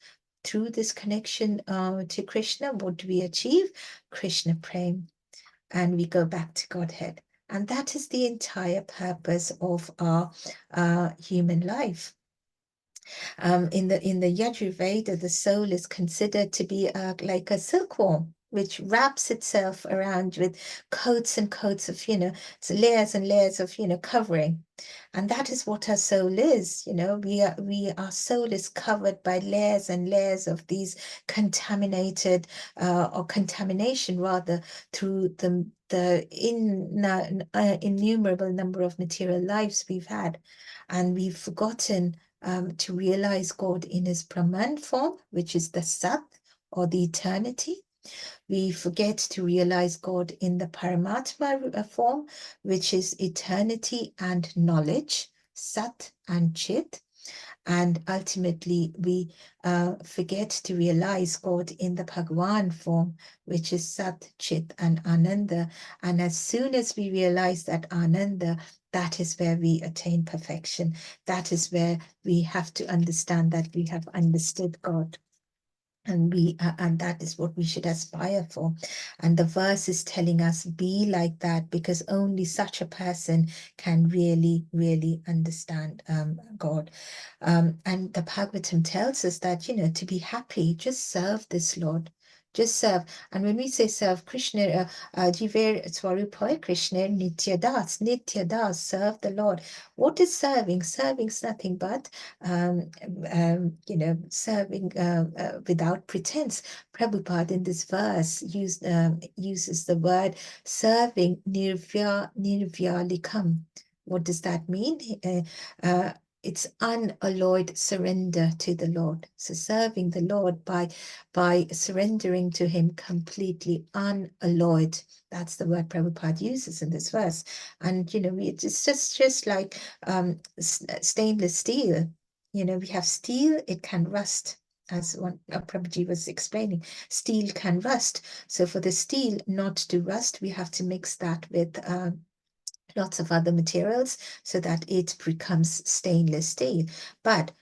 through this connection to Krishna? What do we achieve? Krishna Prem. And we go back to Godhead. And that is the entire purpose of our human life. In the Yajurveda, the soul is considered to be like a silkworm, which wraps itself around with coats and coats of, layers and layers of, covering. And that is what our soul is. Our soul is covered by layers and layers of these contaminated, or contamination rather, through the innumerable number of material lives we've had. And we've forgotten to realize God in his Brahman form, which is the Sat, or the eternity. We forget to realize God in the Paramatma form, which is eternity and knowledge, Sat and Chit. And ultimately, we forget to realize God in the Bhagavan form, which is Sat, Chit, and Ananda. And as soon as we realize that Ananda, that is where we attain perfection. That is where we have to understand that we have understood God. And that is what we should aspire for. And the verse is telling us, be like that, because only such a person can really, really understand God. And the Bhagavatam tells us that, to be happy, just serve this Lord. Just serve. And when we say serve Krishna, Jiver Swarupa Krishna Nitya Das, serve the Lord. What is serving? Serving is nothing but, serving without pretense. Prabhupada in this verse uses the word serving nirvyalikam. What does that mean? It's unalloyed surrender to the Lord. So serving the Lord by surrendering to him completely unalloyed. That's the word Prabhupada uses in this verse. And, it's just like stainless steel. We have steel, it can rust. As Prabhuji was explaining, steel can rust. So for the steel not to rust, we have to mix that with lots of other materials so that it becomes stainless steel. But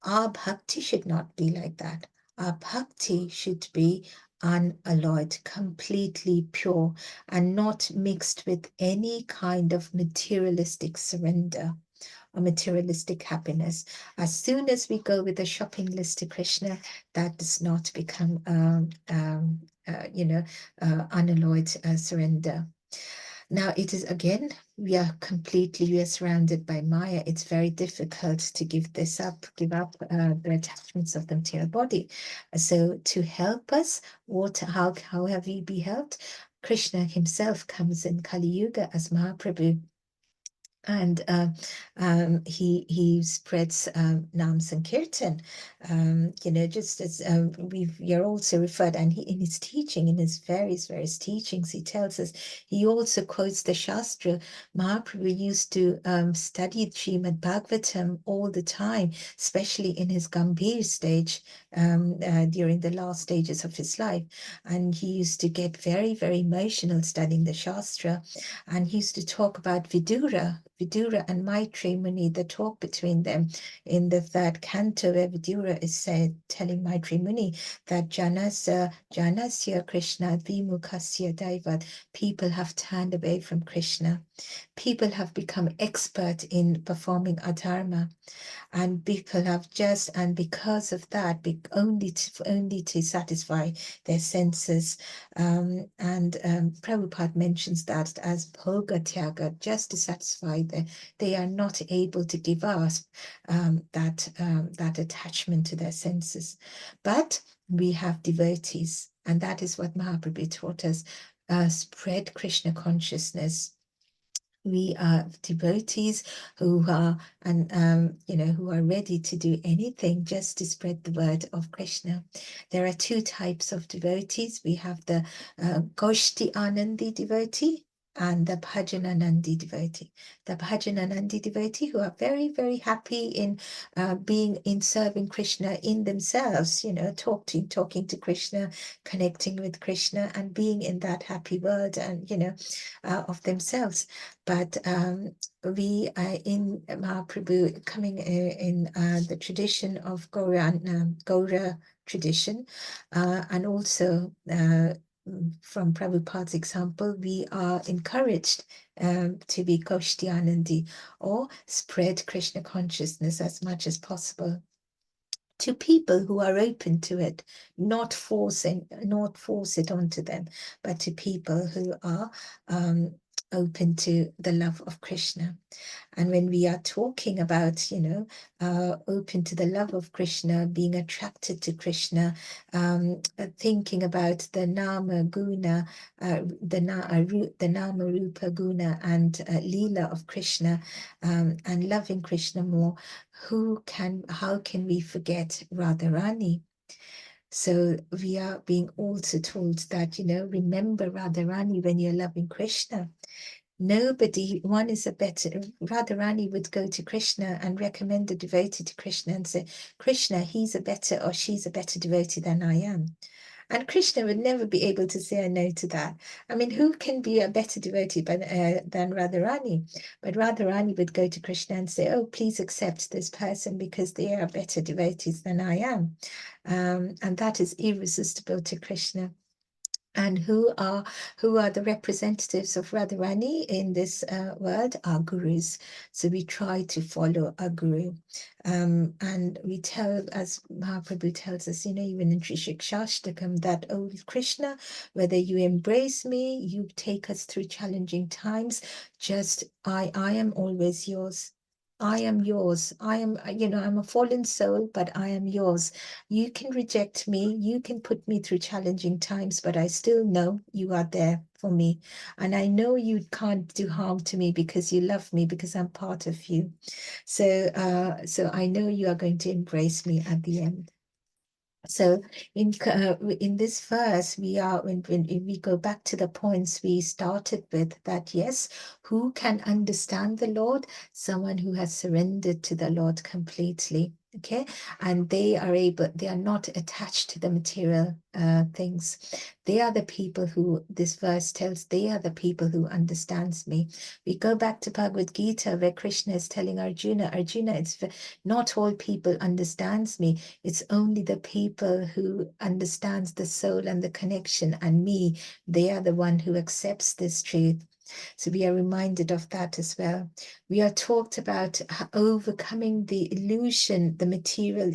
our bhakti should not be like that. Our bhakti should be unalloyed, completely pure, and not mixed with any kind of materialistic surrender or materialistic happiness. As soon as we go with a shopping list to Krishna, that does not become, unalloyed surrender. Now it is again, we are surrounded by Maya. It's very difficult to give up the attachments of the material body. So to help us, how have we been helped? Krishna himself comes in Kali Yuga as Mahaprabhu. And he spreads Nam Sankirtan, just as we are also referred, and in his teaching, in his various teachings, he tells us, he also quotes the Shastra. Mahaprabhu used to study Srimad Bhagavatam all the time, especially in his Gambhir stage, during the last stages of his life. And he used to get very, very emotional studying the Shastra. And he used to talk about Vidura and Maitri Muni, the talk between them in the third canto, where Vidura is telling Maitri Muni that Janasya Krishna Vimukasya Daivat, people have turned away from Krishna. People have become expert in performing adharma. And people have and because of that, only to satisfy their senses. Prabhupada mentions that as bhoga tyaga, just to satisfy they are not able to give us that attachment to their senses. But we have devotees, and that is what Mahaprabhu taught us, spread Krishna consciousness. We are devotees who are who are ready to do anything just to spread the word of Krishna. There are two types of devotees. We have the Goshti Anandi devotee and the Bhajananandi devotee. The Bhajananandi devotee who are very, very happy in serving Krishna in themselves, talking to Krishna, connecting with Krishna, and being in that happy world and of themselves. But we are in Mahaprabhu, coming in the tradition of Gaura tradition, and also from Prabhupada's example, we are encouraged to be Goshtianandi, or spread Krishna consciousness as much as possible to people who are open to it, not force it onto them, but to people who are open to the love of Krishna. And when we are talking about, open to the love of Krishna, being attracted to Krishna, thinking about the Nama Guna, the Nama Rupa Guna and Leela of Krishna, and loving Krishna more, how can we forget Radharani? So we are being also told that, remember Radharani when you're loving Krishna. Radharani would go to Krishna and recommend a devotee to Krishna and say, Krishna, he's a better or she's a better devotee than I am. And Krishna would never be able to say a no to that. I mean, who can be a better devotee than Radharani? But Radharani would go to Krishna and say, oh, please accept this person because they are better devotees than I am. And that is irresistible to Krishna. And who are the representatives of Radharani in this world? Our gurus. So we try to follow our guru. And we tell, as Mahaprabhu tells us, even in Trishikshashtakam, that, oh Krishna, whether you embrace me, you take us through challenging times, just I am always yours. I am yours. I am, I'm a fallen soul, but I am yours. You can reject me, you can put me through challenging times, but I still know you are there for me. And I know you can't do harm to me because you love me, because I'm part of you. So I know you are going to embrace me at the end. So in this verse, when we go back to the points we started with, that yes, who can understand the Lord? Someone who has surrendered to the Lord completely. Okay, and they are not attached to the material things. They are the people who, this verse tells, they are the people who understands me. We go back to Bhagavad Gita, where Krishna is telling Arjuna, it's not all people understands me. It's only the people who understands the soul and the connection, and me, they are the one who accepts this truth. So we are reminded of that as well. We are talked about overcoming the illusion, the material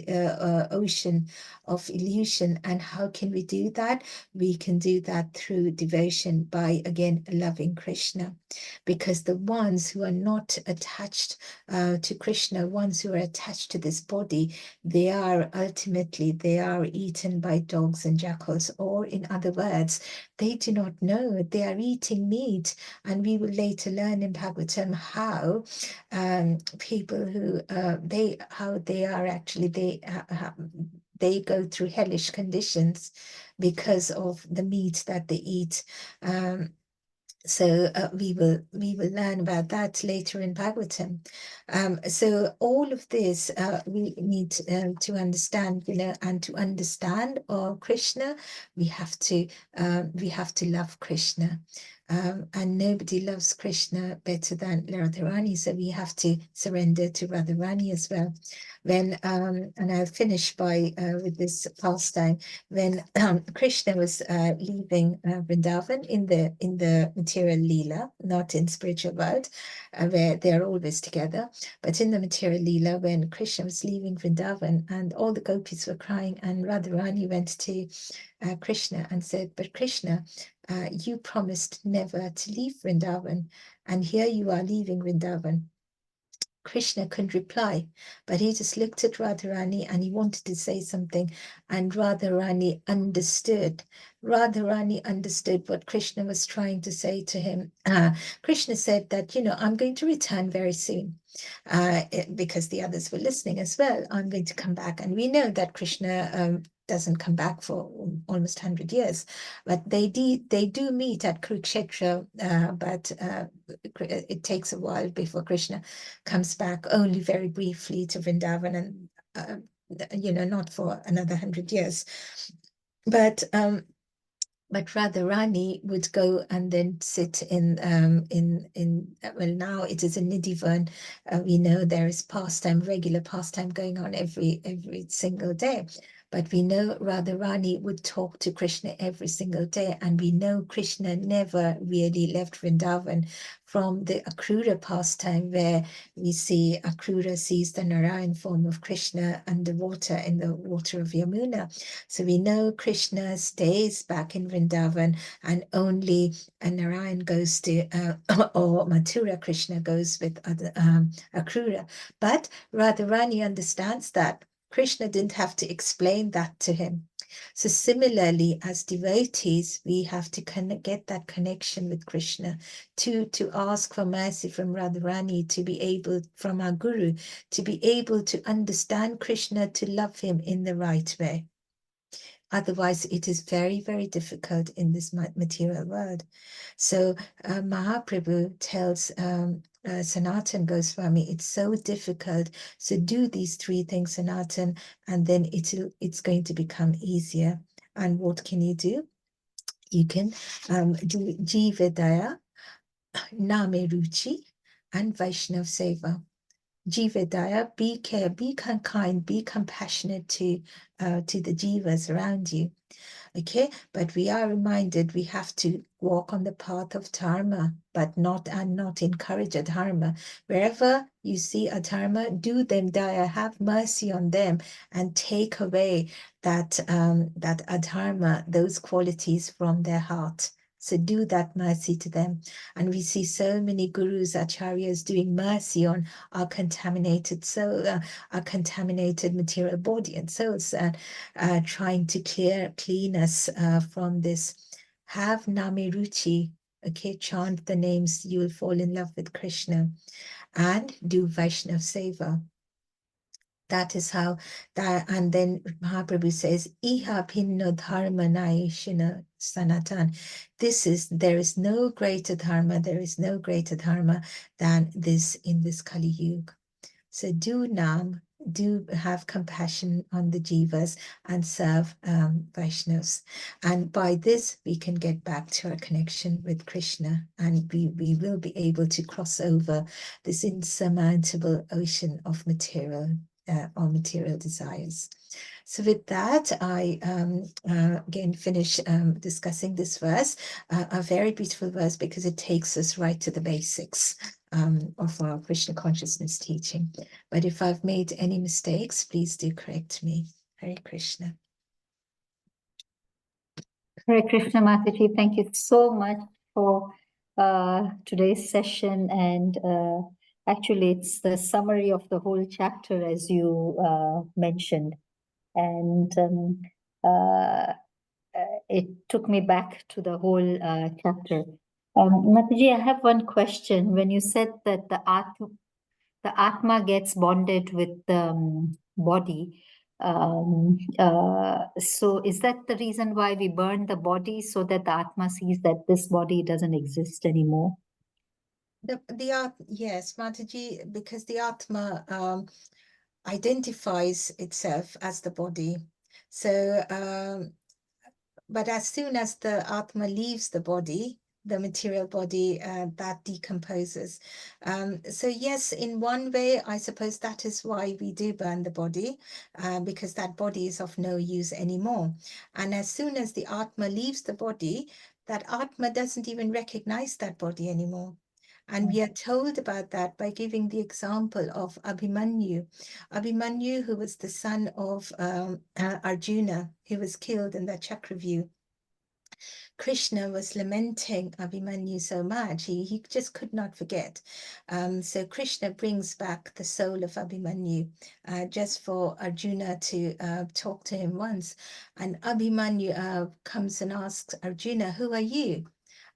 ocean of illusion. And how can we do that? We can do that through devotion, by, again, loving Krishna. Because the ones who are not attached to Krishna, ones who are attached to this body, they are eaten by dogs and jackals. Or in other words, they do not know they are eating meat. And we will later learn in Bhagavatam how people who they go through hellish conditions because of the meat that they eat. So we will learn about that later in Bhagavatam. So all of this we need to understand, and to understand Krishna, we have to love Krishna. And nobody loves Krishna better than Radharani, so we have to surrender to Radharani as well. When and I'll finish with this pastime. When Krishna was leaving Vrindavan in the material Leela, not in spiritual world, where they are always together, but in the material Leela, when Krishna was leaving Vrindavan and all the gopis were crying, and Radharani went to Krishna and said, but Krishna, you promised never to leave Vrindavan, and here you are leaving Vrindavan. Krishna couldn't reply, but he just looked at Radharani and he wanted to say something, and Radharani understood. Radharani understood what Krishna was trying to say to him. Krishna said that, I'm going to return very soon, because the others were listening as well. I'm going to come back. And we know that Krishna doesn't come back for almost 100 years, but they do meet at Kurukshetra, but it takes a while before Krishna comes back, only very briefly to Vrindavan, and not for another 100 years. But Radharani would go and then sit in well, now it is in Nidhivan. We know there is regular pastime going on every single day. But we know Radharani would talk to Krishna every single day, and we know Krishna never really left Vrindavan. From the Akrura pastime, where we see Akrura sees the Narayan form of Krishna underwater in the water of Yamuna. So we know Krishna stays back in Vrindavan, and only Narayan goes to, or Mathura, Krishna goes with Akrura. But Radharani understands that Krishna didn't have to explain that to him. So similarly, as devotees, we have to get that connection with Krishna, to ask for mercy from Radharani, to be able, from our Guru, to be able to understand Krishna, to love him in the right way. Otherwise, it is very, very difficult in this material world. So Mahaprabhu tells Sanatan Goswami, it's so difficult. So do these three things, Sanatan, and then it's going to become easier. And what can you do? You can do Jivedaya, Name Ruchi, and Vaishnav Seva. Jiva be care, be kind, be compassionate to the jivas around you. Okay, but we are reminded we have to walk on the path of dharma, but not encourage adharma. Wherever you see adharma, do them daya, have mercy on them, and take away that that adharma, those qualities from their heart. So do that mercy to them. And we see so many gurus, acharyas doing mercy on our contaminated soul, our contaminated material body and souls, trying to clean us from this. Have Namiruchi, okay, chant the names, you will fall in love with Krishna, and do Vaishnav Seva. That is how that, and then Mahaprabhu says, Iha pinno dharma naishina sanatan. There is no greater dharma, there is no greater dharma than this in this Kali Yuga. So do Nam, do have compassion on the jivas and serve Vaishnavas. And by this, we can get back to our connection with Krishna, and we will be able to cross over this insurmountable ocean of material desires. So with that, I again finish discussing this verse, a very beautiful verse because it takes us right to the basics of our Krishna consciousness teaching. But if I've made any mistakes, please do correct me. Hare Krishna. Hare Krishna, Mataji, thank you so much for today's session. And actually, it's the summary of the whole chapter, as you mentioned. And it took me back to the whole chapter. Mataji, I have one question. When you said that the Atma gets bonded with the body, so is that the reason why we burn the body, so that the Atma sees that this body doesn't exist anymore? Yes, Mataji, because the Atma identifies itself as the body. So, but as soon as the Atma leaves the body, the material body, that decomposes. So yes, in one way, I suppose that is why we do burn the body, because that body is of no use anymore. And as soon as the Atma leaves the body, that Atma doesn't even recognize that body anymore. And we are told about that by giving the example of Abhimanyu. Abhimanyu, who was the son of Arjuna, who was killed in that Chakravyuh. Krishna was lamenting Abhimanyu so much, he just could not forget. So Krishna brings back the soul of Abhimanyu just for Arjuna to talk to him once. And Abhimanyu comes and asks Arjuna, who are you?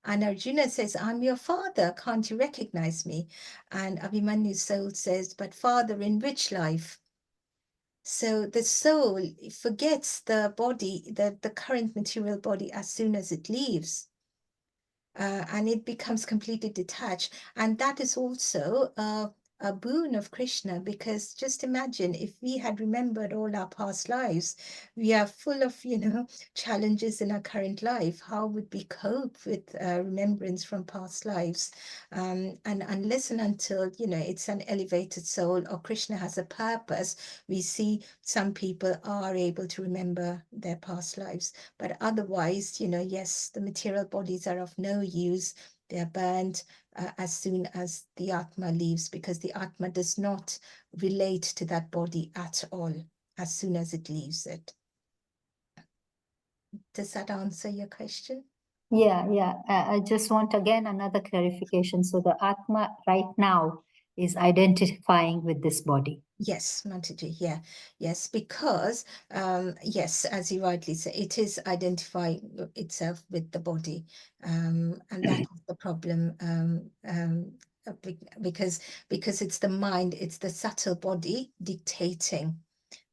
And Arjuna says, I'm your father, can't you recognize me? And Abhimanyu's soul says, but father, in which life? So the soul forgets the body, the current material body, as soon as it leaves. And it becomes completely detached. And that is also a boon of Krishna, because just imagine if we had remembered all our past lives, we are full of, challenges in our current life. How would we cope with remembrance from past lives? And unless and until, it's an elevated soul or Krishna has a purpose, we see some people are able to remember their past lives. But otherwise, yes, the material bodies are of no use. They are burned as soon as the Atma leaves, because the Atma does not relate to that body at all as soon as it leaves it. Does that answer your question? Yeah. I just want again another clarification. So the Atma right now is identifying with this body. Yes, Mataji, yeah. Yes, because, yes, as you rightly say, it is identifying itself with the body. And that is the problem, because it's the mind, it's the subtle body dictating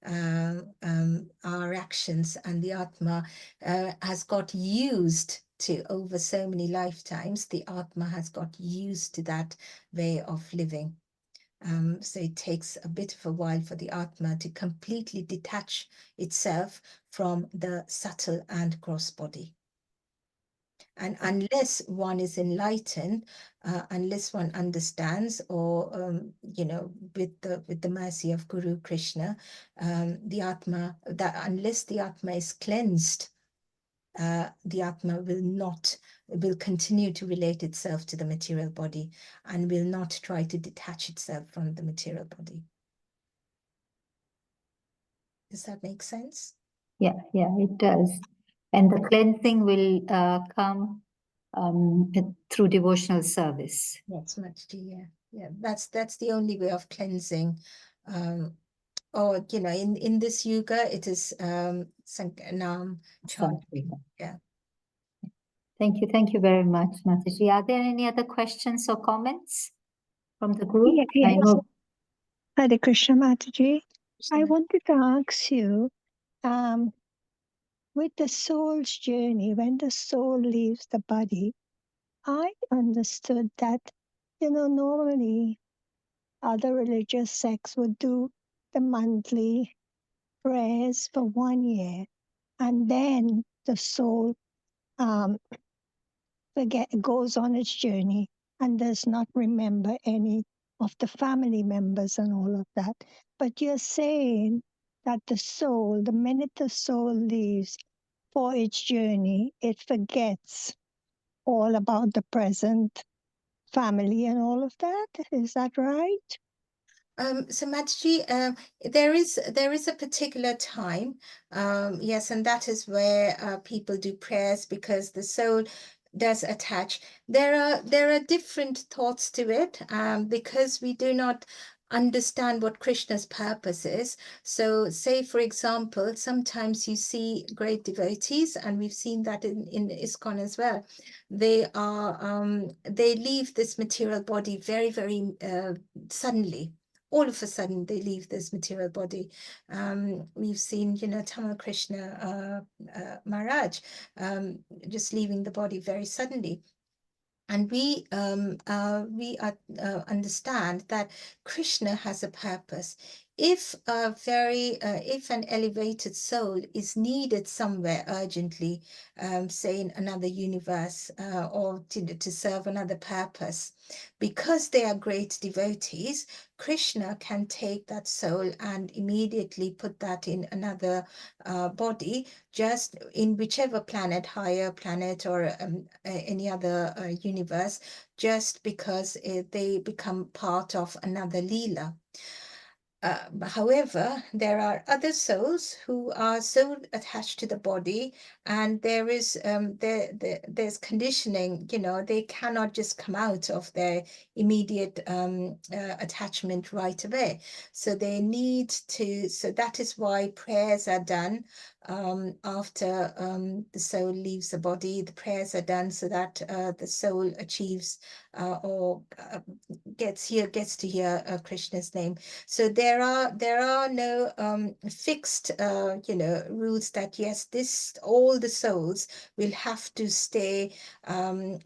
our actions, and the Atma has got used to, over so many lifetimes, the Atma has got used to that way of living. So it takes a bit of a while for the Atma to completely detach itself from the subtle and gross body. And unless one is enlightened, unless one understands, or with the mercy of Guru Krishna, the Atma, that unless the Atma is cleansed, the Atma will continue to relate itself to the material body and will not try to detach itself from the material body. Does that make sense? Yeah, it does. And the cleansing will come through devotional service. Yes, Mataji, yeah. That's the only way of cleansing. Or in this yuga, it is Sankhanam chanting. Yeah. Thank you very much, Mataji. Are there any other questions or comments from the group? Yeah, I know. Hare Krishna Mataji. I wanted to ask you, with the soul's journey, when the soul leaves the body, I understood that, normally other religious sects would do the monthly prayers for 1 year, and then the soul goes on its journey and does not remember any of the family members and all of that. But you're saying that the soul, the minute the soul leaves for its journey, it forgets all about the present family and all of that. Is that right? So Mataji, there is a particular time, yes, and that is where people do prayers, because the soul does attach. There are different thoughts to it, because we do not understand what Krishna's purpose is. So say, for example, sometimes you see great devotees, and we've seen that in ISKCON as well. They leave this material body very, very suddenly. All of a sudden, they leave this material body. We've seen, Tamal Krishna Maharaj just leaving the body very suddenly. And we understand that Krishna has a purpose. If an elevated soul is needed somewhere urgently, say in another universe, or to serve another purpose, because they are great devotees, Krishna can take that soul and immediately put that in another body, just in whichever planet, higher planet, or any other universe, just because they become part of another Leela. However, there are other souls who are so attached to the body, and there is there's conditioning. They cannot just come out of their immediate attachment right away. So they need to. So that is why prayers are done after the soul leaves the body. The prayers are done so that the soul achieves or gets to hear Krishna's name. So there are no fixed rules that yes, all the souls will have to stay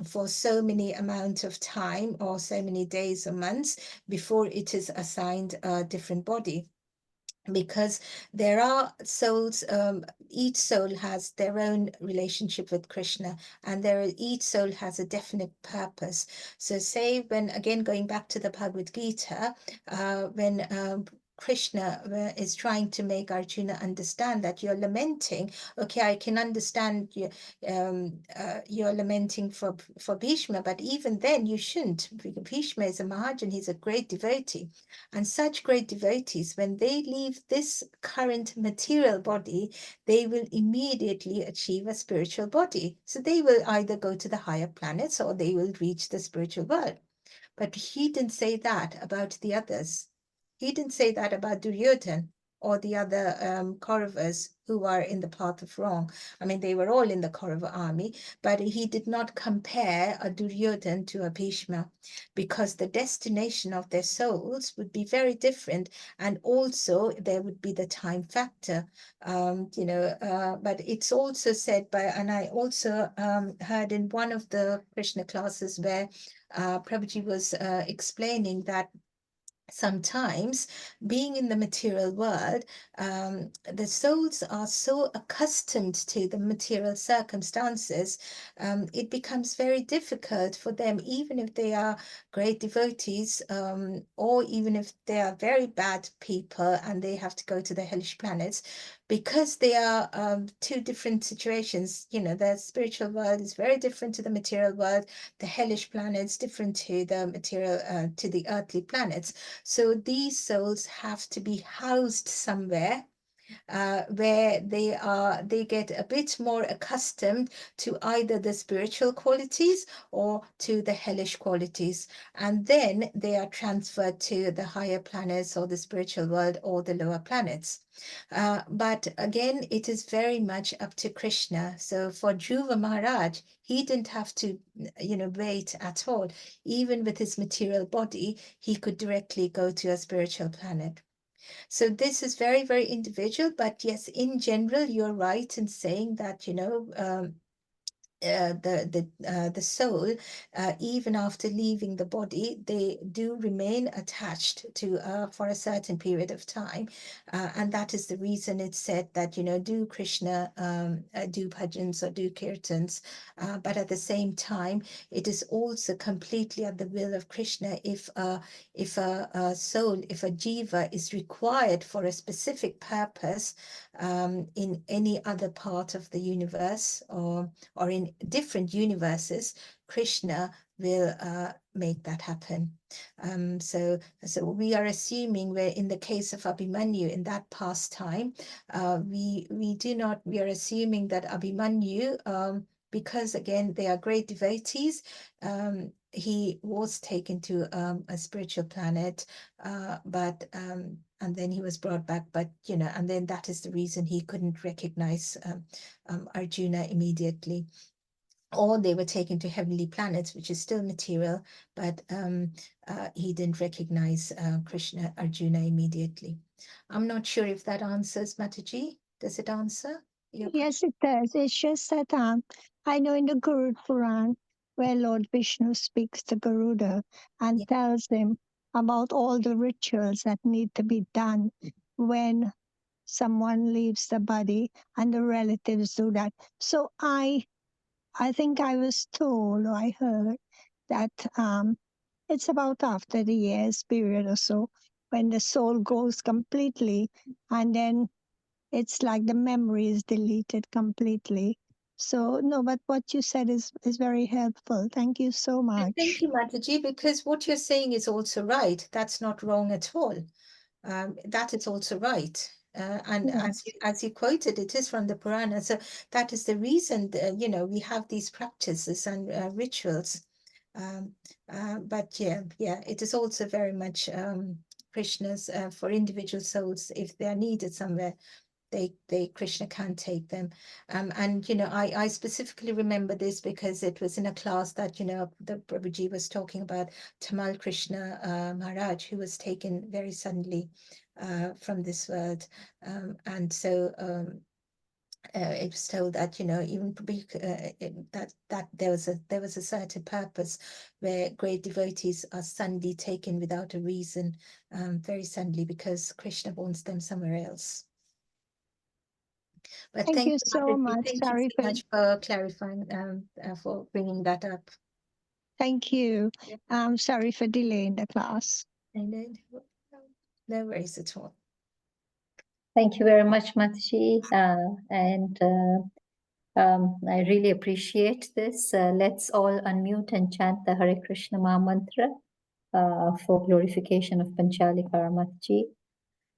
for so many amount of time, or so many days or months, before it is assigned a different body. Because there are souls, each soul has their own relationship with Krishna, and each soul has a definite purpose. So say, when, again, going back to the Bhagavad Gita, when Krishna is trying to make Arjuna understand that you're lamenting. Okay, I can understand you're lamenting for Bhishma, but even then you shouldn't. Bhishma is a Mahajan, he's a great devotee. And such great devotees, when they leave this current material body, they will immediately achieve a spiritual body. So they will either go to the higher planets, or they will reach the spiritual world. But he didn't say that about the others. He didn't say that about Duryodhana or the other Kauravas who are in the path of wrong. I mean, they were all in the Kaurava army, but he did not compare a Duryodhana to a Bhishma, because the destination of their souls would be very different, and also there would be the time factor. But it's also said by, and I also heard in one of the Krishna classes where Prabhuji was explaining that sometimes being in the material world, the souls are so accustomed to the material circumstances, it becomes very difficult for them, even if they are great devotees, or even if they are very bad people and they have to go to the hellish planets, because they are two different situations. You know, the spiritual world is very different to the material world, the hellish planets different to the material, to the earthly planets. So these souls have to be housed somewhere, where they get a bit more accustomed to either the spiritual qualities or to the hellish qualities, and then they are transferred to the higher planets or the spiritual world or the lower planets. But again, it is very much up to Krishna. So for Dhruva Maharaj, he didn't have to, wait at all. Even with his material body, he could directly go to a spiritual planet. So this is very, very individual. But yes, in general, you're right in saying that, the soul, even after leaving the body, they do remain attached to for a certain period of time, and that is the reason it's said that do Krishna, do bhajans or do kirtans, but at the same time it is also completely at the will of Krishna if a soul, if a jiva is required for a specific purpose in any other part of the universe, or in different universes, Krishna will make that happen. So we are assuming, where in the case of Abhimanyu, in that past time, we are assuming that Abhimanyu, because again they are great devotees, he was taken to a spiritual planet, and then he was brought back, but and then that is the reason he couldn't recognize Arjuna immediately. Or they were taken to heavenly planets, which is still material, but he didn't recognize Krishna, Arjuna immediately. I'm not sure if that answers, Mataji. Does it answer your Yes, question? it does. It's just that I know in the Gurud Puran, where Lord Vishnu speaks to Garuda and Yeah. tells him about all the rituals that need to be done when someone leaves the body, and the relatives do that. So I think I was told, or I heard that it's about after the year's period or so when the soul goes completely, and then it's like the memory is deleted completely. So no, but what you said is very helpful. Thank you so And thank much. you, Mataji, because what you're saying is also right. That's not wrong at all. That is also right. And Yes. as you quoted, it is from the Purana. So that is the reason that, we have these practices and rituals. But yeah, it is also very much Krishna's, for individual souls, if they are needed somewhere, Krishna can take them. And I specifically remember this because it was in a class that the Prabhuji was talking about Tamal Krishna Maharaj, who was taken very suddenly from this world. And so it was told that even that there was a certain purpose where great devotees are suddenly taken without a reason, very suddenly, because Krishna wants them somewhere else. But Thank thank you you, so Mataji. much. Thank you Sorry so for much for clarifying, for bringing that up. thank you. Yeah. Sorry for delaying the class. No worries at all. Thank you very much, Mataji. I really appreciate this. Let's all unmute and chant the Hare Krishna Maha Mantra for glorification of Panchali Kar Mataji.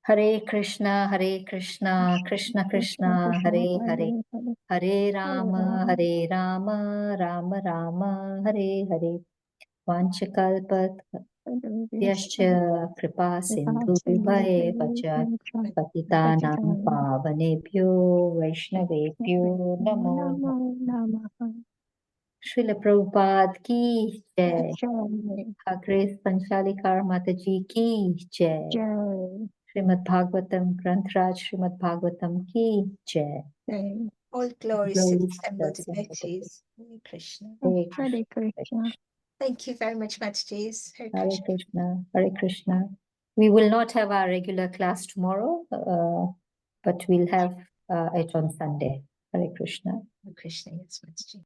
Hare Krishna, Krishna Krishna Krishna, Krishna, Hare Hare. Hare Hare, Hare Hare Rama, Rama Rama, Hare Hare. Vanchakalpat Yascha Kripa Sindhu Vibhava Cha Patitanam Pavanebhyo Vaishnavebhyo Namo Namaha. Srila Prabhupada ki jai. Her Grace Panchali Kar Mataji ki jai. Srimad Bhagavatam Granth Raj Srimad Bhagavatam ki jai. All glories to the assembled devotees. Hare Krishna. Hare Krishna. Thank you very much, Mataji. Hare Hare Krishna. Krishna, Hare Krishna. We will not have our regular class tomorrow, but we'll have it on Sunday. Hare Krishna. Hare Krishna, yes, Mataji.